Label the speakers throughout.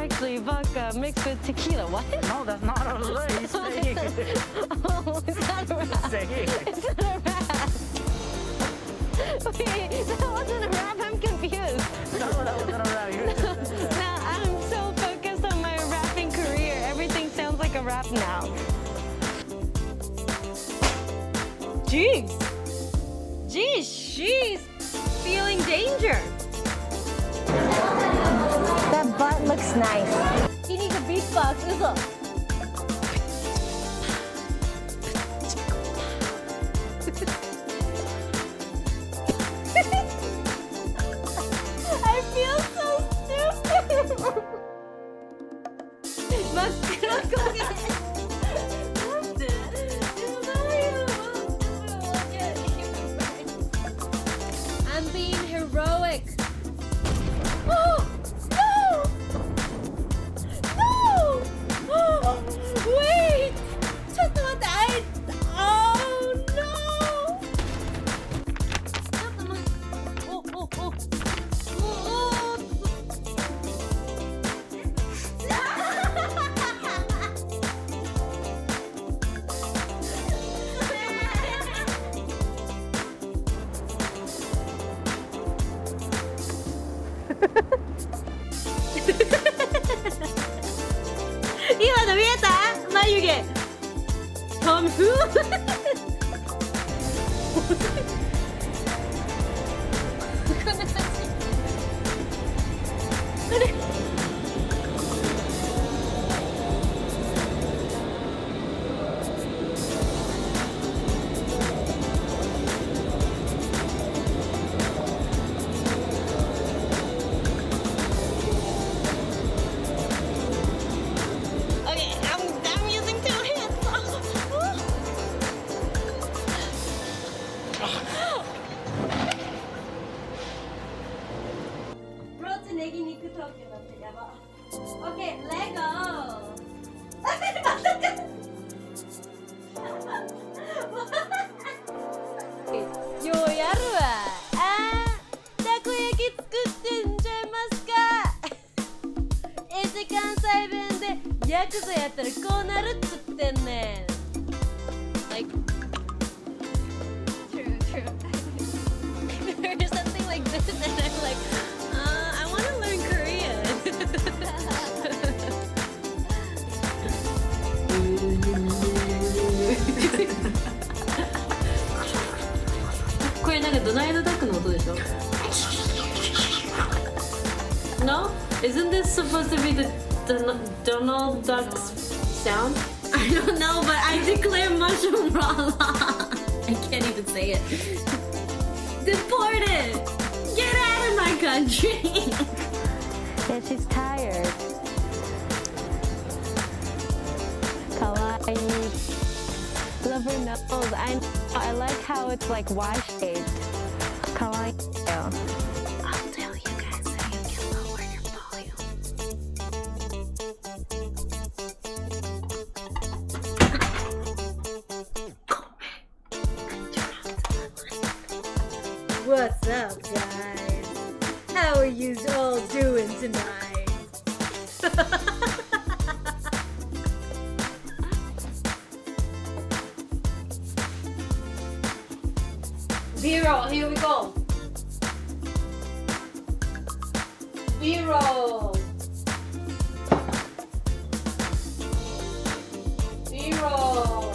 Speaker 1: actually vodka mixed with tequila. What?
Speaker 2: No, that's not a lie. He's saying it.
Speaker 1: Oh, it's not a rap.
Speaker 2: Say it.
Speaker 1: It's not a rap. Wait, that wasn't a rap. I'm confused.
Speaker 2: No, that wasn't a rap. You just said that.
Speaker 1: Now I'm so focused on my rapping career. Everything sounds like a rap now. Jeez. Jeez, she's feeling danger.
Speaker 3: That butt looks nice.
Speaker 1: He needs a beatbox. Uzo. I feel so stupid. 真っ黒焦げ。なんで？でもないよ。I'm being heroic. Oh no! No! Wait! ちょっと待って。Oh no! ちょっと待って。今の見えた？眉毛トムフこんな感じ。あれNegiNekoトークだってやば。OK、レゴ。待ってようやるわ。たこ焼き作ってんじゃいますか。関西弁でヤクザやったらこうなるっつってんねん。Like true. There's something like this and I'm like I want to learn Korean. これなんかドナルドダックの音でしょ No? Isn't this supposed to be the Donald Duck's sound? I don't know, but I declare mushroom raw. I can't even say it. Deported! Get out of my country!
Speaker 3: Yeah, she's tired. Kawaii. Love her nose. I like how it's like Y-shaped. Kawaii.
Speaker 1: I'll tell you guys so you can lower your volume. What's up, guys? How are you all doing tonight? B-roll, here we go. B-roll. B-roll.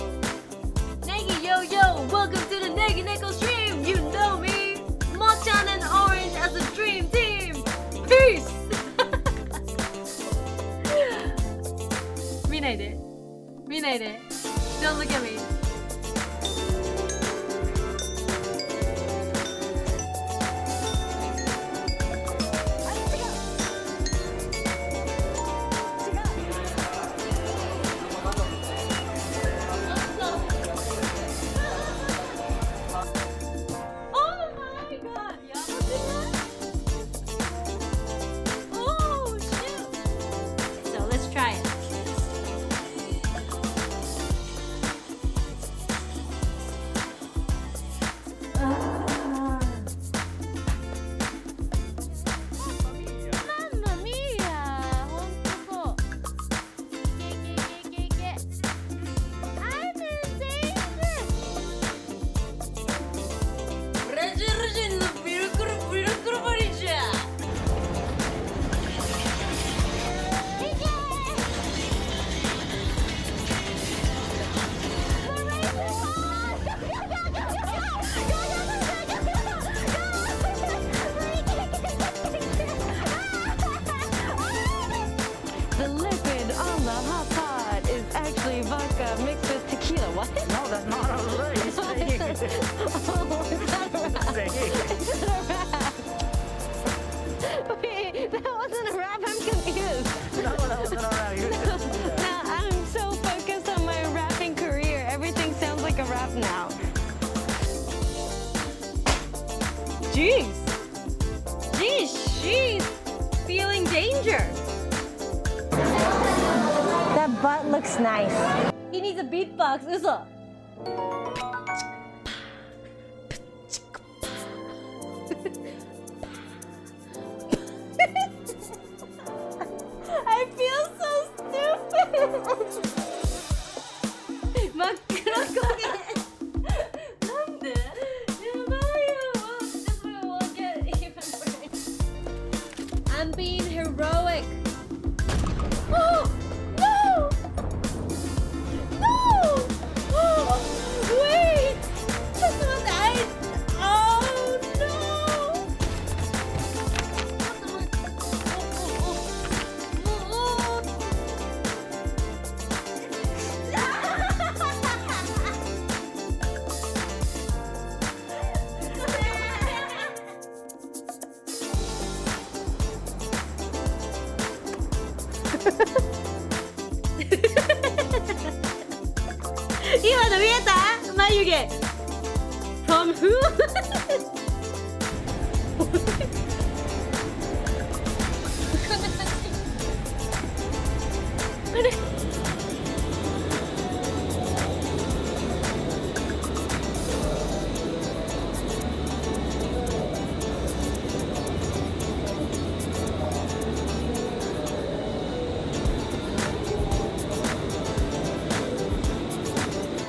Speaker 1: Negi, yo, welcome to the NegiNeko stream. You know me. Mochan and Orange as a dream team. Peace. 見ないで。Don't look at me.
Speaker 3: obviously vodka mixed with tequila. What?
Speaker 2: No, that's not a lie. He's saying it.
Speaker 3: Oh, it's not a rap.
Speaker 2: Saying it.
Speaker 3: It's not a rap. Wait, that wasn't a rap. I'm confused.
Speaker 2: No, that wasn't a rap. You were just saying that.
Speaker 3: Now I'm so focused on my rapping career. Everything sounds like a rap now.
Speaker 1: Jeez. Jeez, she's feeling danger.
Speaker 3: That butt looks nice.
Speaker 1: He needs a beatbox. 웃어. I feel so stupid. 막 그런 거게. 뭔데? This will get even worse. I'm being heroic. Oh no! No! Oh, wait! This was oh no! 이거 위에다 마유게 from who?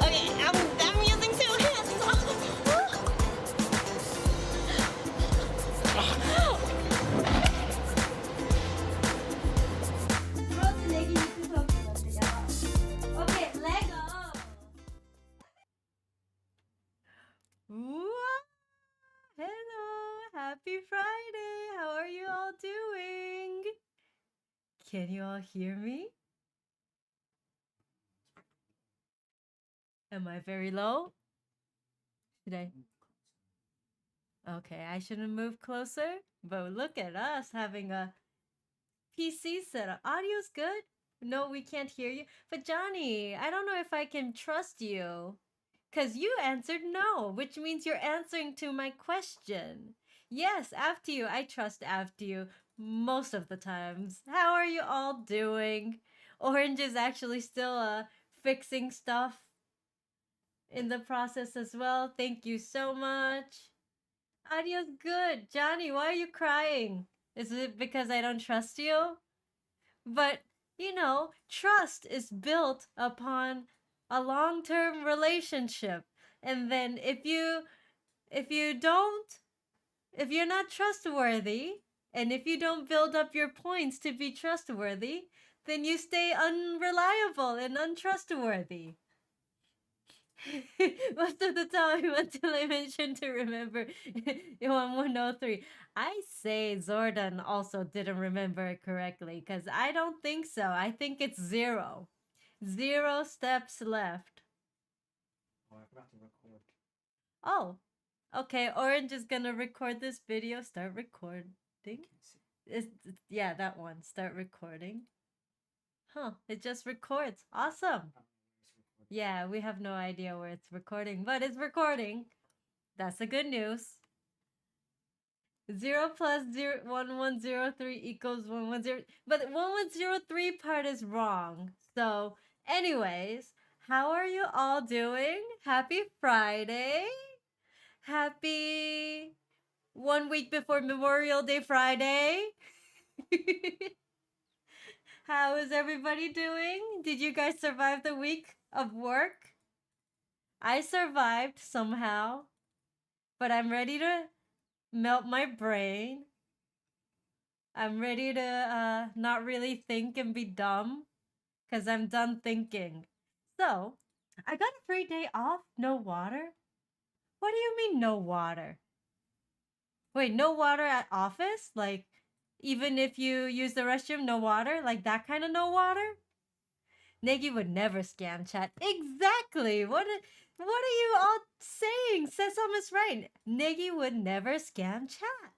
Speaker 1: Okay, I'm using two hands. Okay, Lego. Hello, happy Friday. How are you all doing? Can you all hear me? Am I very low? Should I? Okay, I shouldn't move closer. But look at us having a PC setup. Audio's good? No, we can't hear you. But Johnny, I don't know if I can trust you. Because you answered no, which means you're answering to my question. Yes, after you. I trust after you most of the times. How are you all doing? Orange is actually still fixing stuff in the process as well. Thank you so much. Audio's good. Johnny, why are you crying? Is it because I don't trust you? But, you know, trust is built upon a long-term relationship. And then if you're not trustworthy, and if you don't build up your points to be trustworthy, then you stay unreliable and untrustworthy. Most of the time until I mentioned to remember 1103. I say Zordan also didn't remember it correctly because I don't think so. I think it's 0. 0 steps left.
Speaker 2: Oh, I forgot to record.
Speaker 1: Oh, okay. Orange is gonna record this video. Start recording. Yeah, that one. Start recording. Huh, it just records. Awesome. Yeah, we have no idea where it's recording, but it's recording. That's the good news. 0 plus 1103 equals 110. But 1103 part is wrong. So, anyways, how are you all doing? Happy Friday. Happy 1 week before Memorial Day Friday. How is everybody doing? Did you guys survive the week of work? I survived somehow, but I'm ready to melt my brain. I'm ready to not really think and be dumb because I'm done thinking. So, I got a free day off, no water. What do you mean no water? Wait, no water at office? Like, even if you use the restroom, no water? Like that kind of no water? Negi would never scam chat. Exactly. What are you all saying? Sesame is right. Negi would never scam chat.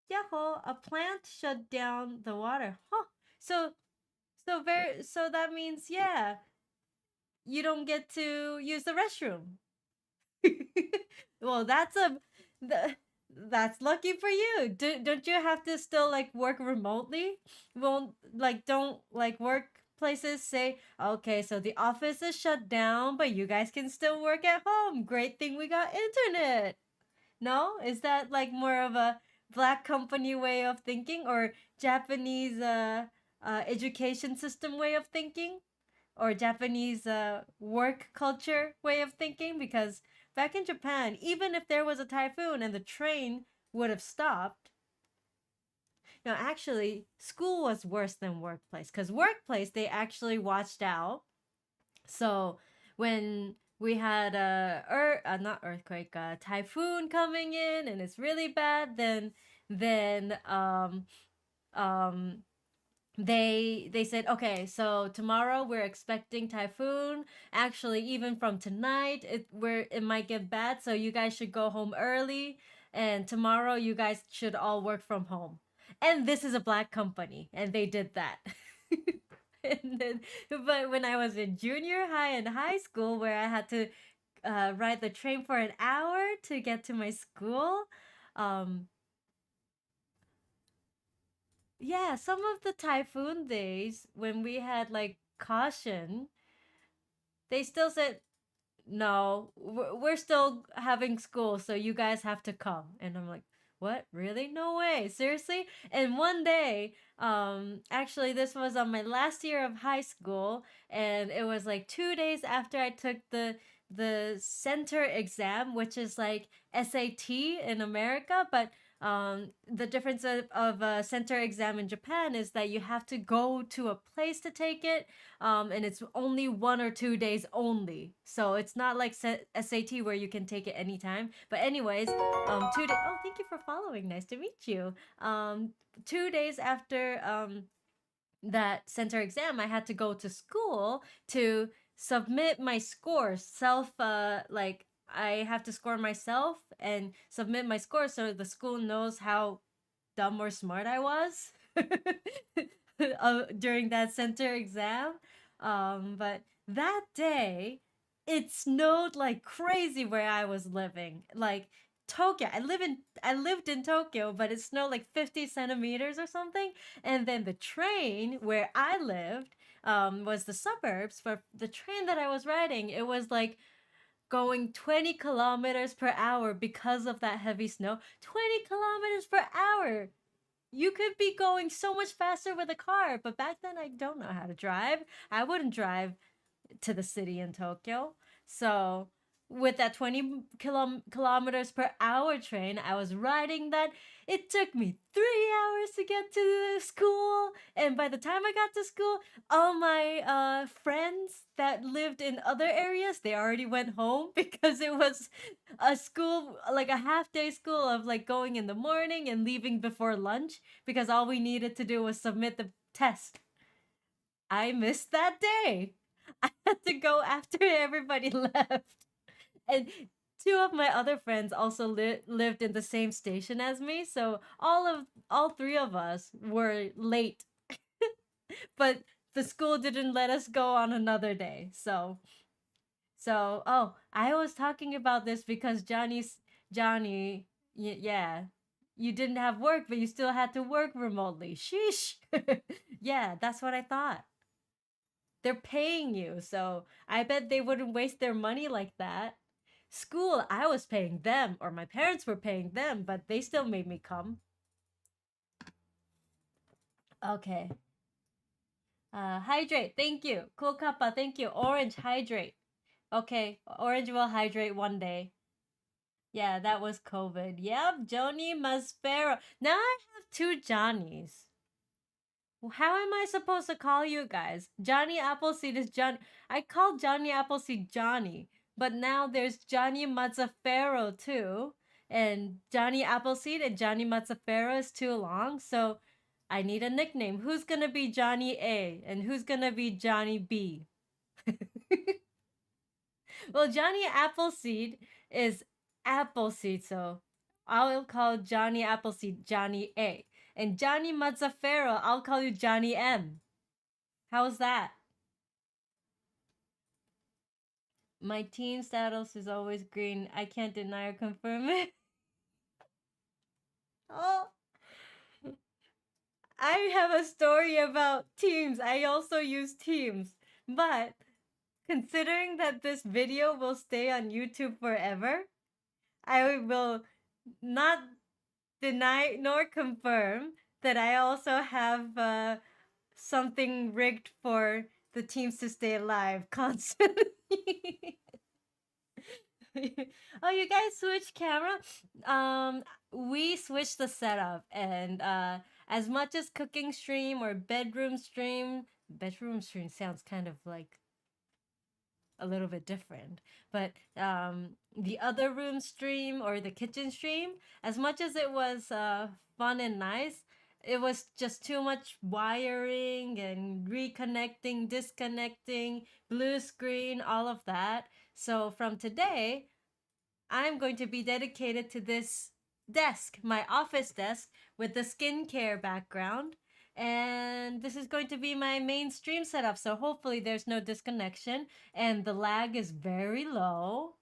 Speaker 1: Yahoo! A plant shut down the water. Huh. So that means yeah, you don't get to use the restroom. Well, th- that's lucky for you. Don't you have to still like work remotely? Won't like don't like workplaces say, okay, so the office is shut down, but you guys can still work at home. Great thing we got internet. No, is that like more of a black company way of thinking or Japanese education system way of thinking? Or Japanese work culture way of thinking, because back in Japan, even if there was a typhoon and the train would have stopped, no, actually, school was worse than workplace because workplace they actually watched out. So when we had not earthquake, typhoon coming in and it's really bad, then um they said, okay, so tomorrow we're expecting typhoon. Actually, even from tonight it might get bad, so you guys should go home early, and tomorrow you guys should all work from home. And this is a black company and they did that. And then, but when I was in junior high and high school where I had to ride the train for an hour to get to my school, um yeah, some of the typhoon days when we had like caution, they still said, no, we're still having school, so you guys have to come. And I'm like, what? Really? No way. Seriously? And one day, actually, this was on my last year of high school, and it was like 2 days after I took the center exam, which is like SAT in America, but the difference of a center exam in Japan is that you have to go to a place to take it, and it's only 1 or 2 days only. So it's not like SAT where you can take it anytime. But anyways, 2 days. Oh, thank you for following. Nice to meet you. 2 days after that center exam, I had to go to school to submit my scores. Like I have to score myself and submit my score so the school knows how dumb or smart I was during that center exam. But that day, it snowed like crazy where I was living. Like Tokyo, I lived in Tokyo, but it snowed like 50 centimeters or something. And then the train where I lived was the suburbs. For the train that I was riding, it was like going 20 kilometers per hour because of that heavy snow. 20 kilometers per hour. You could be going so much faster with a car, but back then I don't know how to drive. I wouldn't drive to the city in Tokyo. So with that 20 kilometers per hour train, I was riding that. It took me 3 hours to get to the school. And by the time I got to school, all my friends that lived in other areas, they already went home because it was a school, like a half day school of like going in the morning and leaving before lunch because all we needed to do was submit the test. I missed that day. I had to go after everybody left. And two of my other friends also lived in the same station as me, so all three of us were late. But the school didn't let us go on another day. Oh, I was talking about this because Johnny, yeah, you didn't have work, but you still had to work remotely. Sheesh. Yeah, that's what I thought. They're paying you, so I bet they wouldn't waste their money like that. School, I was paying them, or my parents were paying them, but they still made me come. Okay. Hydrate. Thank you. Cool Kappa. Thank you. Orange, hydrate. Okay. Orange will hydrate one day. Yeah, that was COVID. Yep. Johnny Maspero. Now I have two Johnnies. How am I supposed to call you guys? Johnny Appleseed is John. I called Johnny Appleseed Johnny, but now there's Johnny Mazzaferro too, and Johnny Appleseed and Johnny Mazzaferro is too long. So I need a nickname. Who's gonna be Johnny A and who's gonna be Johnny B? Well, Johnny Appleseed is Appleseed, so I'll call Johnny Appleseed Johnny A. And Johnny Mazzaferro, I'll call you Johnny M. How's that? My team status is always green. I can't deny or confirm it. Oh, I have a story about Teams. I also use Teams. But considering that this video will stay on YouTube forever, I will not deny nor confirm that I also have something rigged for the Teams to stay alive constantly. Oh, you guys switched camera? We switched the setup, and as much as cooking stream or bedroom stream sounds kind of like a little bit different, but the other room stream or the kitchen stream, as much as it was fun and nice, it was just too much wiring and reconnecting, disconnecting, blue screen, all of that. So from today, I'm going to be dedicated to this desk, my office desk with the skincare background. And this is going to be my main stream setup. So hopefully there's no disconnection and the lag is very low.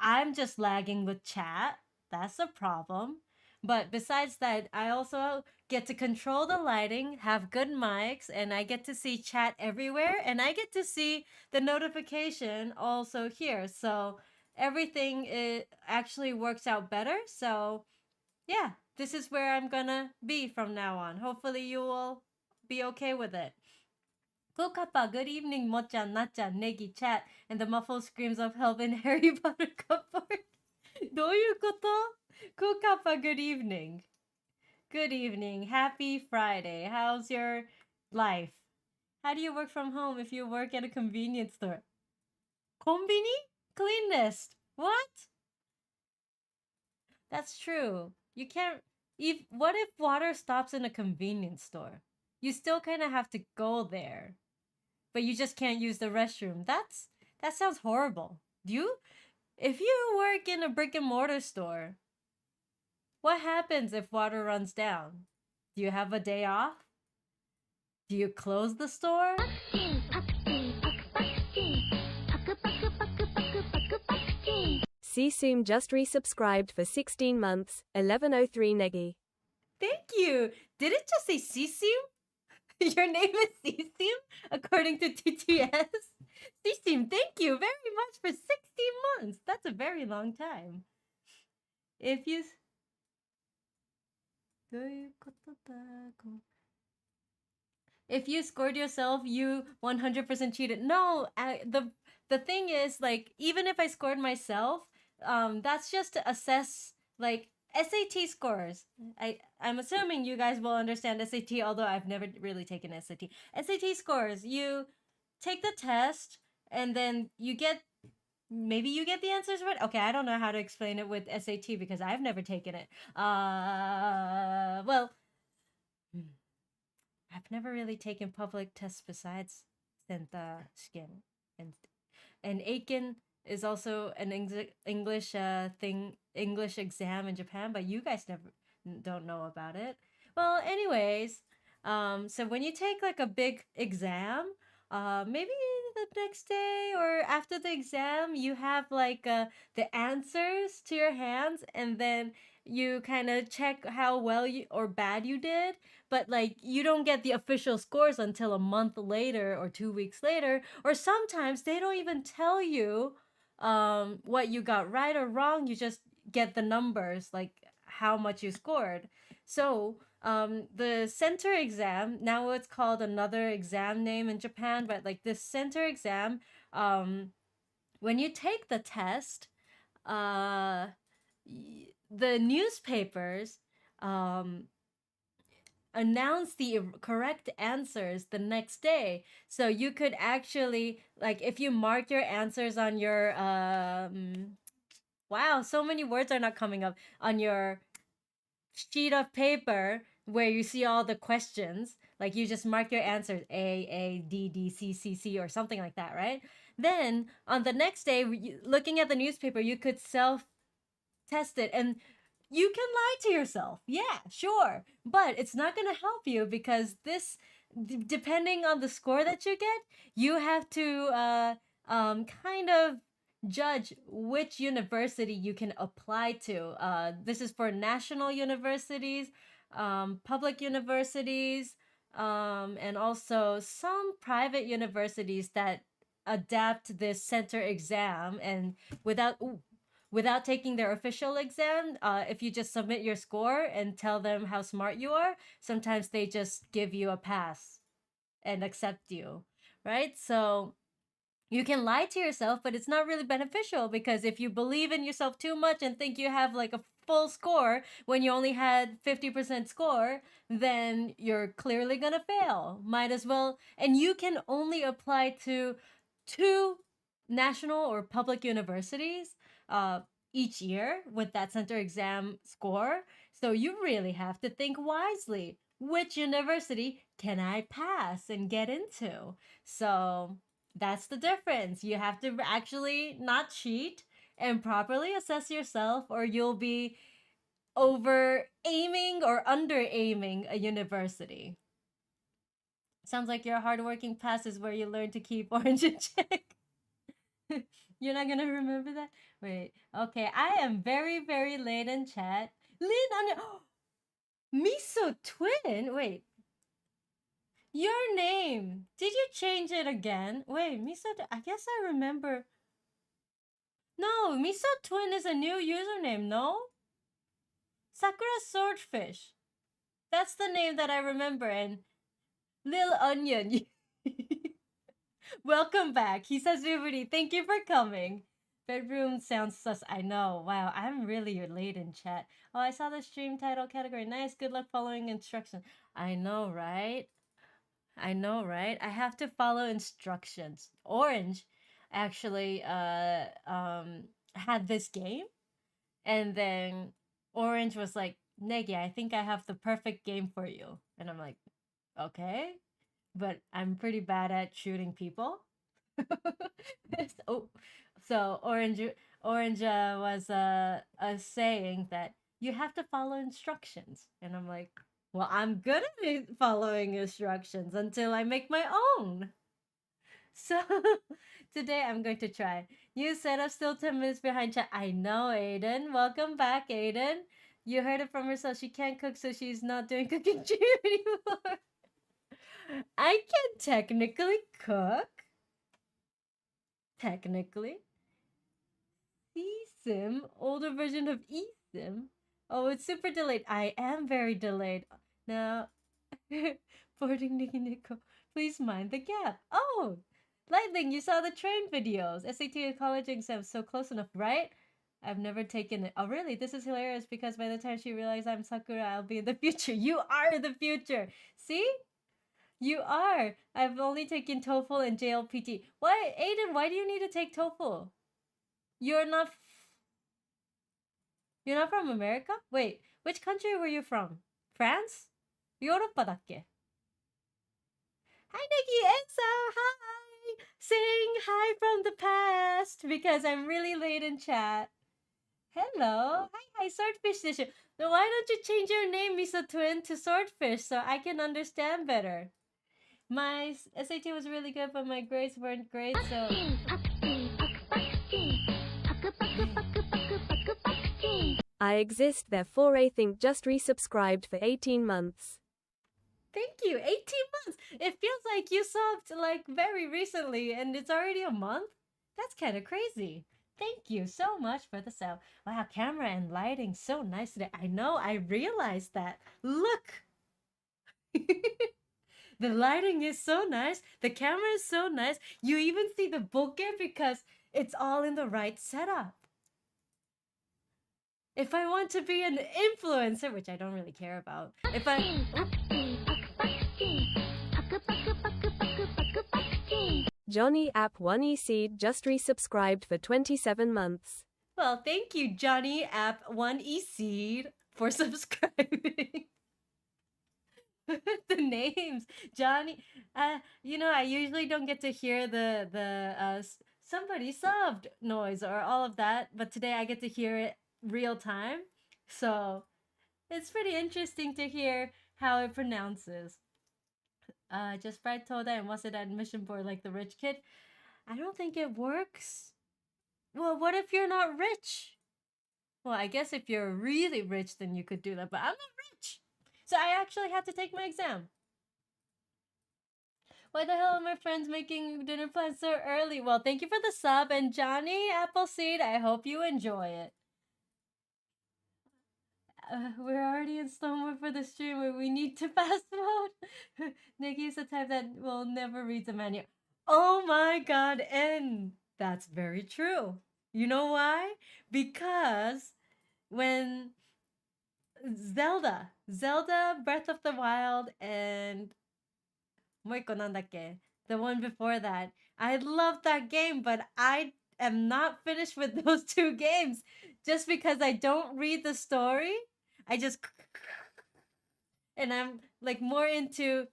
Speaker 1: I'm just lagging with chat. That's a problem. But besides that, I also get to control the lighting, have good mics, and I get to see chat everywhere. And I get to see the notification also here. So everything actually works out better. So yeah, this is where I'm gonna be from now on. Hopefully you will be okay with it. Kokappa, good evening, Mochan, Nachan, Negi, Chat, and the muffled screams of help in Harry Potter cupboard. どういうこと? Kokappa, good evening. Good evening. Happy Friday. How's your life? How do you work from home if you work at a convenience store? Konbini? Cleanest. What? That's true. You can't. What if water stops in a convenience store? You still kind of have to go there, but you just can't use the restroom. That sounds horrible. If you work in a brick and mortar store, what happens if water runs down? Do you have a day off? Do you close the store?
Speaker 4: Sisum just resubscribed for 16 months, 1103 Negi.
Speaker 1: Thank you. Did it just say Sisim? Your name is Sisim, according to TTS? Sisim, thank you very much for 16 months. That's a very long time. If you... If you scored yourself, you 100% cheated. No, the thing is, like, even if I scored myself, that's just to assess, like, SAT scores. I'm assuming you guys will understand SAT, although I've never really taken SAT. SAT scores, you take the test, and then maybe you get the answers right. Okay, I don't know how to explain it with SAT because I've never taken it. Well, I've never really taken public tests besides Senta Skin, and Aiken is also an English English exam in Japan, but you guys don't know about it. Well, anyways, so when you take like a big exam, maybe the next day or after the exam, you have like the answers to your hands, and then you kind of check how well or bad you did, but like you don't get the official scores until a month later or 2 weeks later, or sometimes they don't even tell you what you got right or wrong. You just get the numbers, like how much you scored. So the center exam, now it's called another exam name in Japan, but like this center exam, when you take the test, the newspapers announce the correct answers the next day. So you could actually, like, if you mark your answers on your wow, so many words are not coming up, on your sheet of paper, where you see all the questions, like you just mark your answers A, D, D, C, C, C, or something like that, right? Then on the next day, looking at the newspaper, you could self test it and you can lie to yourself. Yeah, sure. But it's not going to help you because depending on the score that you get, you have to kind of judge which university you can apply to. This is for national universities, public universities, and also some private universities that adapt this center exam and without taking their official exam, if you just submit your score and tell them how smart you are, sometimes they just give you a pass and accept you, right? So you can lie to yourself, but it's not really beneficial because if you believe in yourself too much and think you have like a full score when you only had 50% score, then you're clearly gonna fail. Might as well, and you can only apply to 2 national or public universities each year with that center exam score. So you really have to think wisely. Which university can I pass and get into? So that's the difference. You have to actually not cheat and properly assess yourself, or you'll be over aiming or under aiming a university. Sounds like your hardworking past is where you learn to keep orange in check. You're not gonna remember that? Wait. Okay, I am very, very late in chat. Lin on Miso Twin? Wait. Your name. Did you change it again? Wait, Miso, I guess I remember. No, Miso Twin is a new username, no? Sakura Swordfish. That's the name that I remember. And Lil Onion. Welcome back. He says, Vivity, thank you for coming. Bedroom sounds sus. I know. Wow, I'm really late in chat. Oh, I saw the stream title category. Nice. Good luck following instructions. I know, right? I know, right? I have to follow instructions. Orange actually had this game, and then Orange was like, Negi, I think I have the perfect game for you. And I'm like, okay, but I'm pretty bad at shooting people. So Orange was saying that you have to follow instructions, and I'm like, well, I'm good at following instructions until I make my own. So today I'm going to try. New setup, still 10 minutes behind chat. I know, Aiden. Welcome back, Aiden. You heard it from herself. She can't cook, so she's not doing cooking stream anymore. I can technically cook. Technically. eSIM, older version of eSIM. Oh, it's super delayed. I am very delayed. Now, boarding NegiNeko. Please mind the gap. Oh, Lightning, you saw the train videos. SAT and college exams so close enough, right? I've never taken it. Oh, really? This is hilarious because by the time she realizes I'm Sakura, I'll be in the future. You are the future. See? You are. I've only taken TOEFL and JLPT. Why, Aiden, why do you need to take TOEFL? You're not from America? Wait, which country were you from? France? 요로빠だっけ? Hi, Nikki Ensa! Hi! Saying hi from the past because I'm really late in chat. Hello! Hi, Swordfish Edition. Then why don't you change your name, Miso Twin, to Swordfish so I can understand better? My SAT was really good, but my grades weren't great, so...
Speaker 4: I exist, therefore I think just resubscribed for 18 months.
Speaker 1: Thank you. 18 months. It feels like you subbed like very recently and it's already a month. That's kind of crazy. Thank you so much for the sub. Wow, camera and lighting so nice today. I know, I realized that. Look. The lighting is so nice. The camera is so nice. You even see the bokeh because it's all in the right setup. If I want to be an influencer, which I don't really care about,
Speaker 4: Johnny App 1E Seed just resubscribed for 27 months.
Speaker 1: Well, thank you, Johnny App 1E Seed, for subscribing. The names, Johnny. I usually don't get to hear somebody subbed noise or all of that, but today I get to hear it real time. So it's pretty interesting to hear how it pronounces. Just Bright Toda and was it admission board like the rich kid? I don't think it works. Well, what if you're not rich? Well, I guess if you're really rich, then you could do that, but I'm not rich. So I actually had to take my exam. Why the hell are my friends making dinner plans so early? Well, thank you for the sub, and Johnny Appleseed, I hope you enjoy it. We're already in slow mode for the stream where we need to fast mode. Nikki is the type that will never read the menu. Oh my god, and that's very true. You know why? Because when Zelda Breath of the Wild and もう一個なんだっけ? The one before that. I love that game, but I am not finished with those two games just because I don't read the story. I just and I'm like more into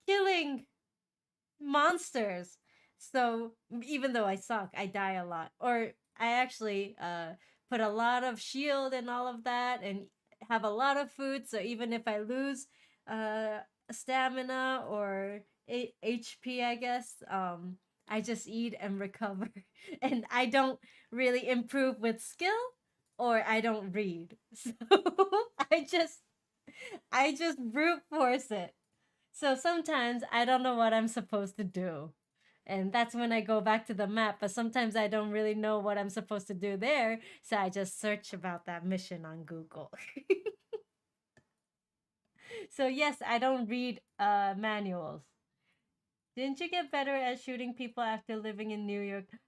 Speaker 1: killing monsters. So even though I suck, I die a lot. Or I actually put a lot of shield and all of that and have a lot of food. So even if I lose stamina or HP, I guess, I just eat and recover. And I don't really improve with skill or I don't read. So I just brute force it. So sometimes I don't know what I'm supposed to do. And that's when I go back to the map. But sometimes I don't really know what I'm supposed to do there. So I just search about that mission on Google. So yes, I don't read manuals. Didn't you get better at shooting people after living in New York?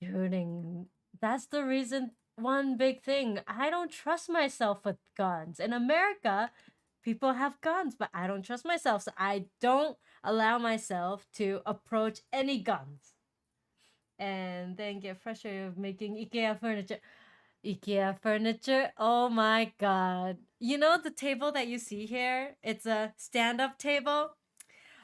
Speaker 1: Shooting. That's the reason. One big thing. I don't trust myself with guns. In America, people have guns, but I don't trust myself. So I don't allow myself to approach any guns. And then get frustrated of making IKEA furniture. IKEA furniture? Oh my god. You know the table that you see here? It's a stand-up table.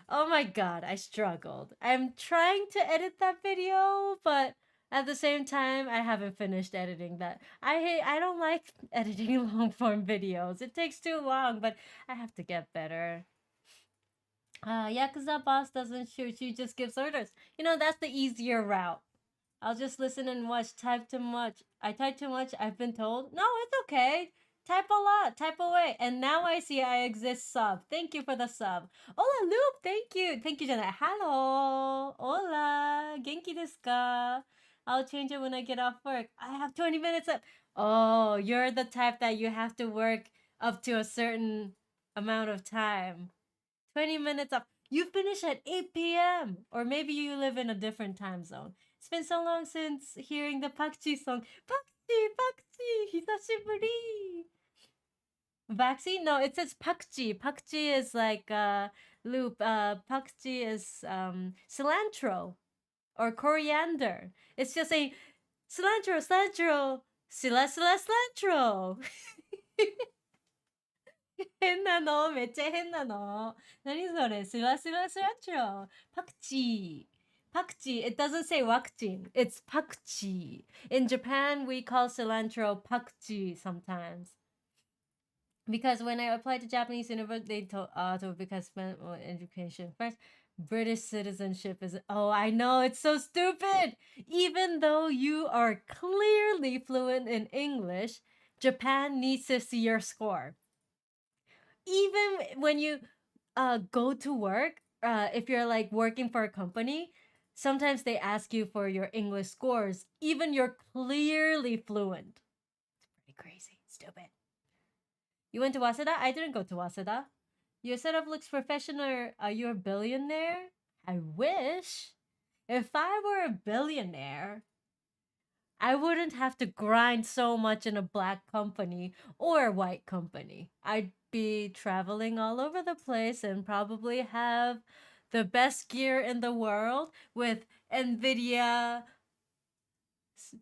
Speaker 1: Oh my god, I struggled. I'm trying to edit that video, but at the same time, I haven't finished editing that. I don't like editing long form videos. It takes too long, but I have to get better. Yakuza boss doesn't shoot, she just gives orders. You know, that's the easier route. I'll just listen and watch. Type too much. I type too much, I've been told. No, it's okay. Type a lot. Type away. And now I see I exist sub. Thank you for the sub. Hola, Loop. Thank you. Thank you, Jenna. Hello. Hola. Genki desu ka? I'll change it when I get off work. I have 20 minutes left. Oh, you're the type that you have to work up to a certain amount of time. 20 minutes up. You finish at 8 p.m. Or maybe you live in a different time zone. It's been so long since hearing the Pakchi song. Pakchi, hisashiburi. Vaccine? No, it says Pakchi. Pakchi is like loop. Pakchi is cilantro or coriander. It's just a cilantro, cilantro. 変なのめっちゃ変なの何それスラスラスラチョパクチー Pakchi. It doesn't say wakjin. It's pakchi. In Japan, we call cilantro pakchi sometimes. Because when I applied to Japanese university, they told because spent education first. British citizenship is. Oh, I know, it's so stupid. Even though you are clearly fluent in English, Japan needs to see your score. Even when you go to work, if you're like working for a company, sometimes they ask you for your English scores, even you're clearly fluent. It's pretty crazy. Stupid. You went to Waseda? I didn't go to Waseda. Your setup looks professional. Are you a billionaire? I wish. If I were a billionaire, I wouldn't have to grind so much in a black company or a white company. I'd be traveling all over the place and probably have the best gear in the world with NVIDIA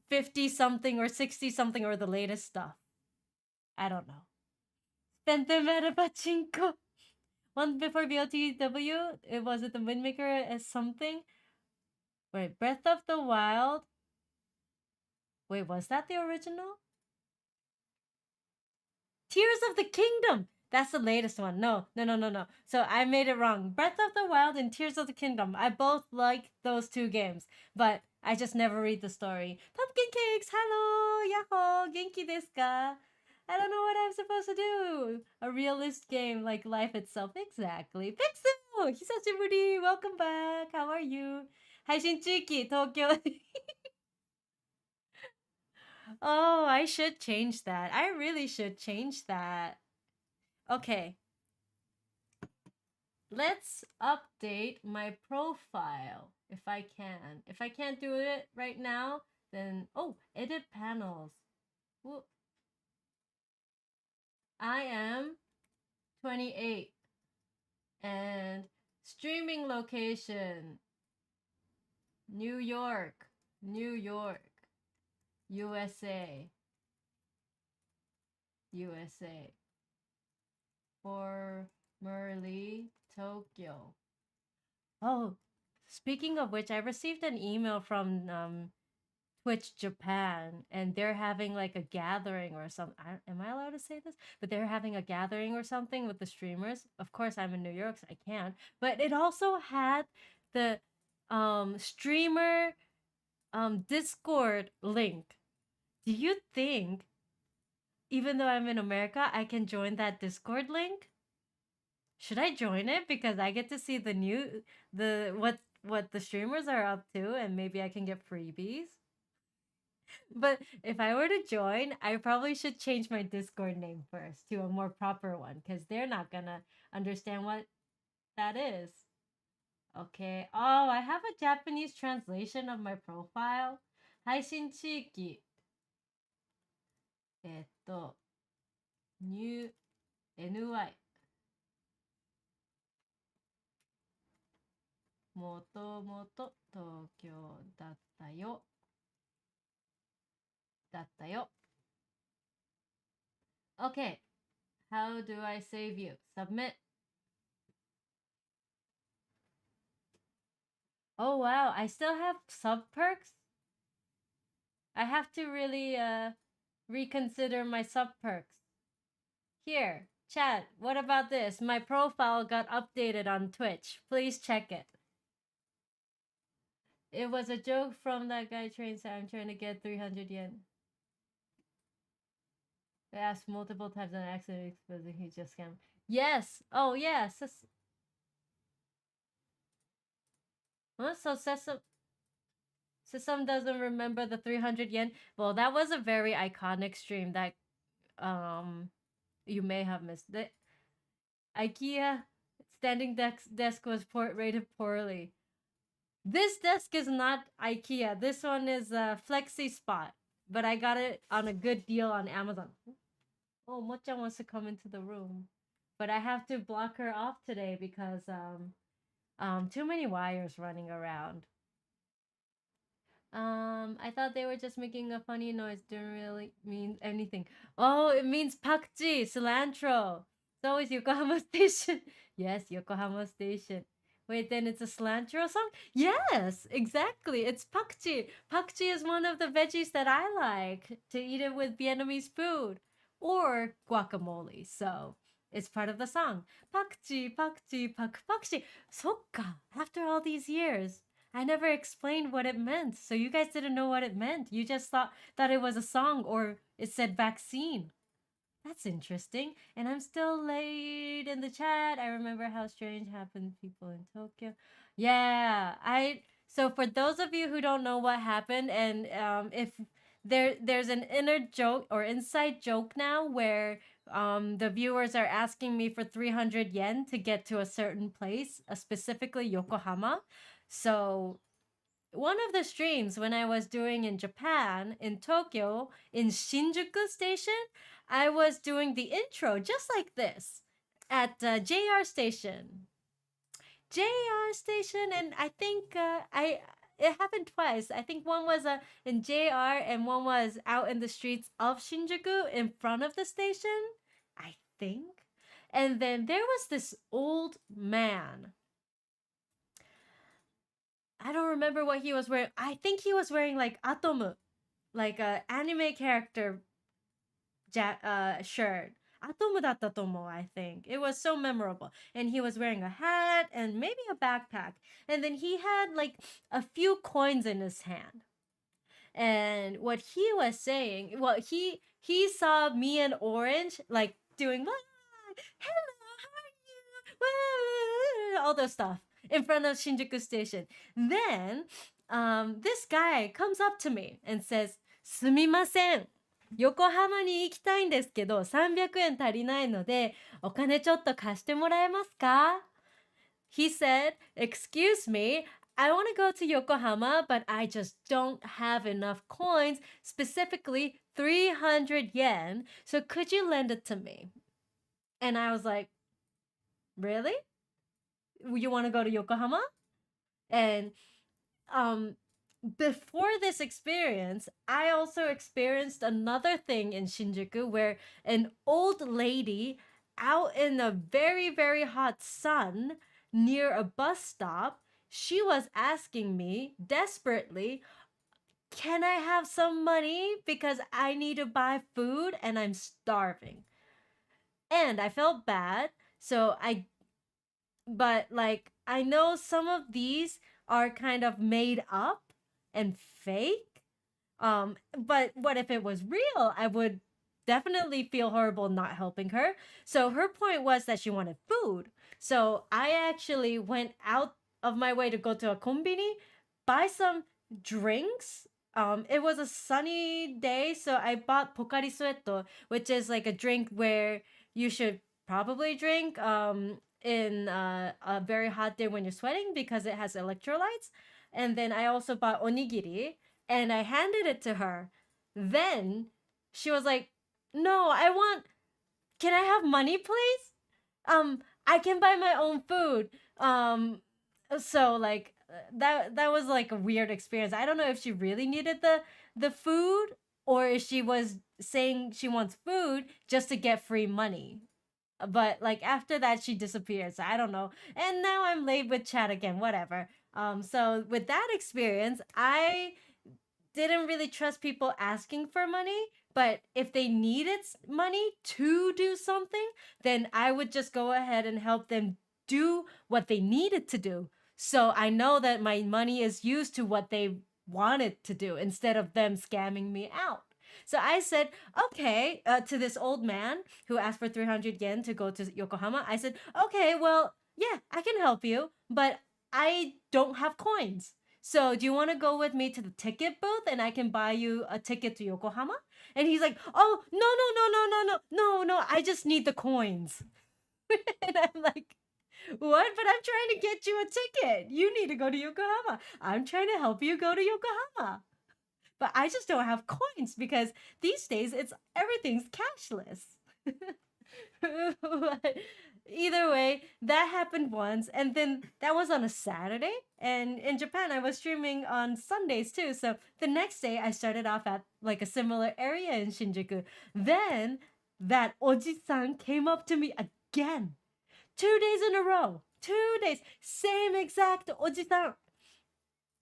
Speaker 1: 50 something or 60 something or the latest stuff. I don't know. Pentamera Pachinko. One before BOTW, it was it the Windmaker as something? Wait, Breath of the Wild. Wait, was that the original? Tears of the Kingdom. That's the latest one. No. So I made it wrong. Breath of the Wild and Tears of the Kingdom. I both like those two games, but I just never read the story. Pumpkin cakes, hello, yahoo, genki desu ka? I don't know what I'm supposed to do. A realist game like life itself. Exactly. Pixel! Hisashiburi! Welcome back. How are you? 配信地域, Tokyo. Oh, I should change that. I really should change that. Okay. Let's update my profile if I can. If I can't do it right now, then edit panels. Whoop. I am 28 and streaming location New York, USA. Formerly Tokyo. Oh, speaking of which, I received an email from Twitch Japan, and they're having like a gathering or something. Am I allowed to say this? But they're having a gathering or something with the streamers. Of course, I'm in New York, so I can't. But it also had the streamer Discord link. Do you think, even though I'm in America, I can join that Discord link? Should I join it because I get to see what the streamers are up to, and maybe I can get freebies? But if I were to join, I probably should change my Discord name first to a more proper one because they're not gonna understand what that is. Okay. Oh, I have a Japanese translation of my profile. 配信地域。new NY もともと東京だったよ。Okay. How do I save you? Submit. Oh wow, I still have sub perks? I have to really reconsider my sub perks. Here, chat, what about this? My profile got updated on Twitch. Please check it. It was a joke from that guy train said I'm trying to get 300 yen. They asked multiple times and accidentally exposing he just scammed. Yes. Oh yes. Huh? So Sesam doesn't remember the 300 yen. Well, that was a very iconic stream that you may have missed it. IKEA standing desk was rated poorly. This desk is not IKEA. This one is Flexi Spot, but I got it on a good deal on Amazon. Oh, Mochan wants to come into the room, but I have to block her off today because too many wires running around. I thought they were just making a funny noise. Didn't really mean anything. Oh, it means pakji, cilantro. It's always Yokohama Station. Yes, Yokohama Station. Wait, then it's a cilantro song? Yes, exactly. It's pakji. Pakji is one of the veggies that I like to eat it with Vietnamese food or guacamole. So it's part of the song. Pakji, pakji, pakji. Sokka, after all these years. I never explained what it meant, so you guys didn't know what it meant. You just thought it was a song or it said vaccine. That's interesting. And I'm still late in the chat. I remember how strange happened to people in Tokyo. Yeah, so for those of you who don't know what happened, and if there's an inner joke or inside joke now where the viewers are asking me for 300 yen to get to a certain place, specifically Yokohama. So one of the streams when I was doing in Japan, in Tokyo, in Shinjuku Station, I was doing the intro just like this at JR Station. JR Station, and I think it happened twice. I think one was in JR and one was out in the streets of Shinjuku in front of the station. I think. And then there was this old man. I don't remember what he was wearing. I think he was wearing like Atomu, like a anime character shirt. Atomu datta tomo, I think. It was so memorable. And he was wearing a hat and maybe a backpack. And then he had like a few coins in his hand. And what he was saying, well, he saw me and Orange like doing hello, how are you? All those stuff in front of Shinjuku Station. Then this guy comes up to me and says, すみません。横浜に行きたいんですけど、300円足りないので、お金ちょっと貸してもらえますか? He said, excuse me, I want to go to Yokohama, but I just don't have enough coins, specifically 300 yen, so could you lend it to me? And I was like, really? You want to go to Yokohama? And before this experience, I also experienced another thing in Shinjuku where an old lady out in the very, very hot sun near a bus stop, she was asking me desperately, can I have some money because I need to buy food and I'm starving? And I felt bad, but like I know some of these are kind of made up and fake. But what if it was real? I would definitely feel horrible not helping her. So her point was that she wanted food. So I actually went out of my way to go to a konbini, buy some drinks. It was a sunny day, so I bought Pocari Sueto, which is like a drink where you should probably drink in a very hot day when you're sweating because it has electrolytes. And then I also bought onigiri and I handed it to her. Then she was like, "No, can I have money, please? I can buy my own food." So like that was like a weird experience. I don't know if she really needed the food or if she was saying she wants food just to get free money. But like after that she disappeared, so I don't know. And now I'm late with chat again, whatever. So with that experience, I didn't really trust people asking for money, but if they needed money to do something, then I would just go ahead and help them do what they needed to do. So I know that my money is used to what they wanted to do instead of them scamming me out. So I said, okay, to this old man who asked for 300 yen to go to Yokohama. I said, okay, well, yeah, I can help you, but I don't have coins. So do you want to go with me to the ticket booth and I can buy you a ticket to Yokohama? And he's like, oh, no, I just need the coins. And I'm like, what? But I'm trying to get you a ticket. You need to go to Yokohama. I'm trying to help you go to Yokohama. But I just don't have coins because these days everything's cashless. But either way, that happened once, and then that was on a Saturday. And in Japan, I was streaming on Sundays too. So the next day, I started off at like a similar area in Shinjuku. Then that oji-san came up to me again, 2 days in a row. 2 days, same exact oji-san.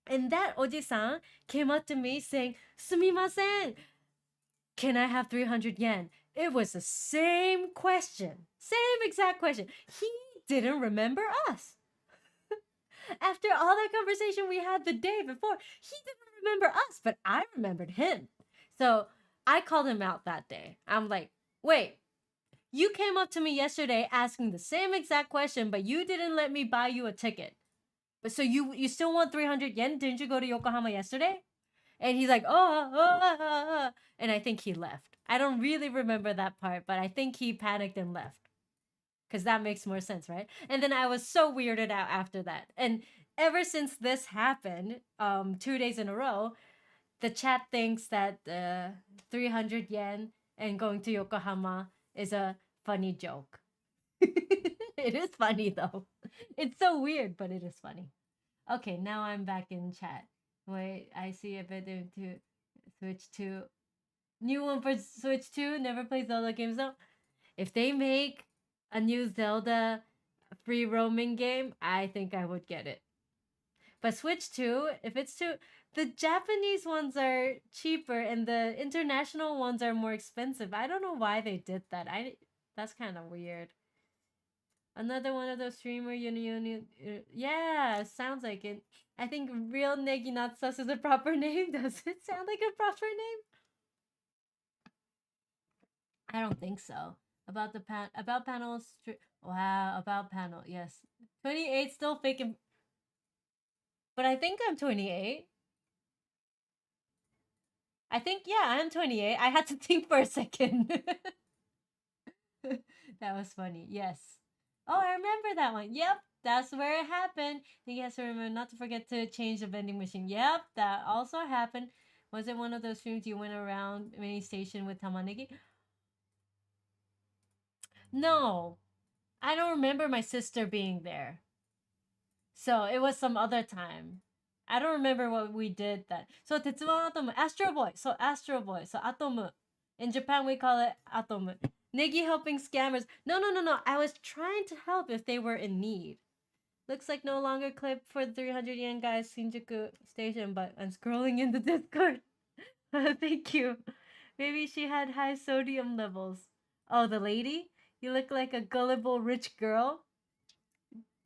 Speaker 1: And that oji-san came up to me saying, "Sumimasen, can I have 300 yen?" It was the same question. Same exact question. He didn't remember us. After all that conversation we had the day before, he didn't remember us, but I remembered him. So I called him out that day. I'm like, wait, you came up to me yesterday asking the same exact question, but you didn't let me buy you a ticket. But so you still want 300 yen? Didn't you go to Yokohama yesterday? And he's like, oh. And I think he left. I don't really remember that part, but I think he panicked and left. Because that makes more sense, right? And then I was so weirded out after that. And ever since this happened, 2 days in a row, the chat thinks that 300 yen and going to Yokohama is a funny joke. It is funny though. It's so weird, but it is funny. Okay, now I'm back in chat. Wait, I see a bit to Switch 2. New one for Switch 2. Never played Zelda games though. If they make a new Zelda free roaming game, I think I would get it. But Switch 2, if it's too, the Japanese ones are cheaper and the international ones are more expensive. I don't know why they did that. That's kind of weird. Another one of those streamer yeah, sounds like it. I think real Neginatsus is a proper name. Does it sound like a proper name? I don't think so. About the about panel wow, about panel. Yes. 28 still faking. But I think I'm 28. I think yeah, I'm 28. I had to think for a second. That was funny. Yes. Oh, I remember that one. Yep, that's where it happened. Then you have to remember not to forget to change the vending machine. Yep, that also happened. Was it one of those streams you went around mini station with tamanegi? No, I don't remember my sister being there. So it was some other time. I don't remember what we did then. So Tetsuwan Atom, Astro Boy. So Astro Boy. So Atom. In Japan we call it Atom. Negi helping scammers. No. I was trying to help if they were in need. Looks like no longer clip for the 300 yen guys Shinjuku station, but I'm scrolling in the Discord. Thank you. Maybe she had high sodium levels. Oh, the lady? You look like a gullible rich girl.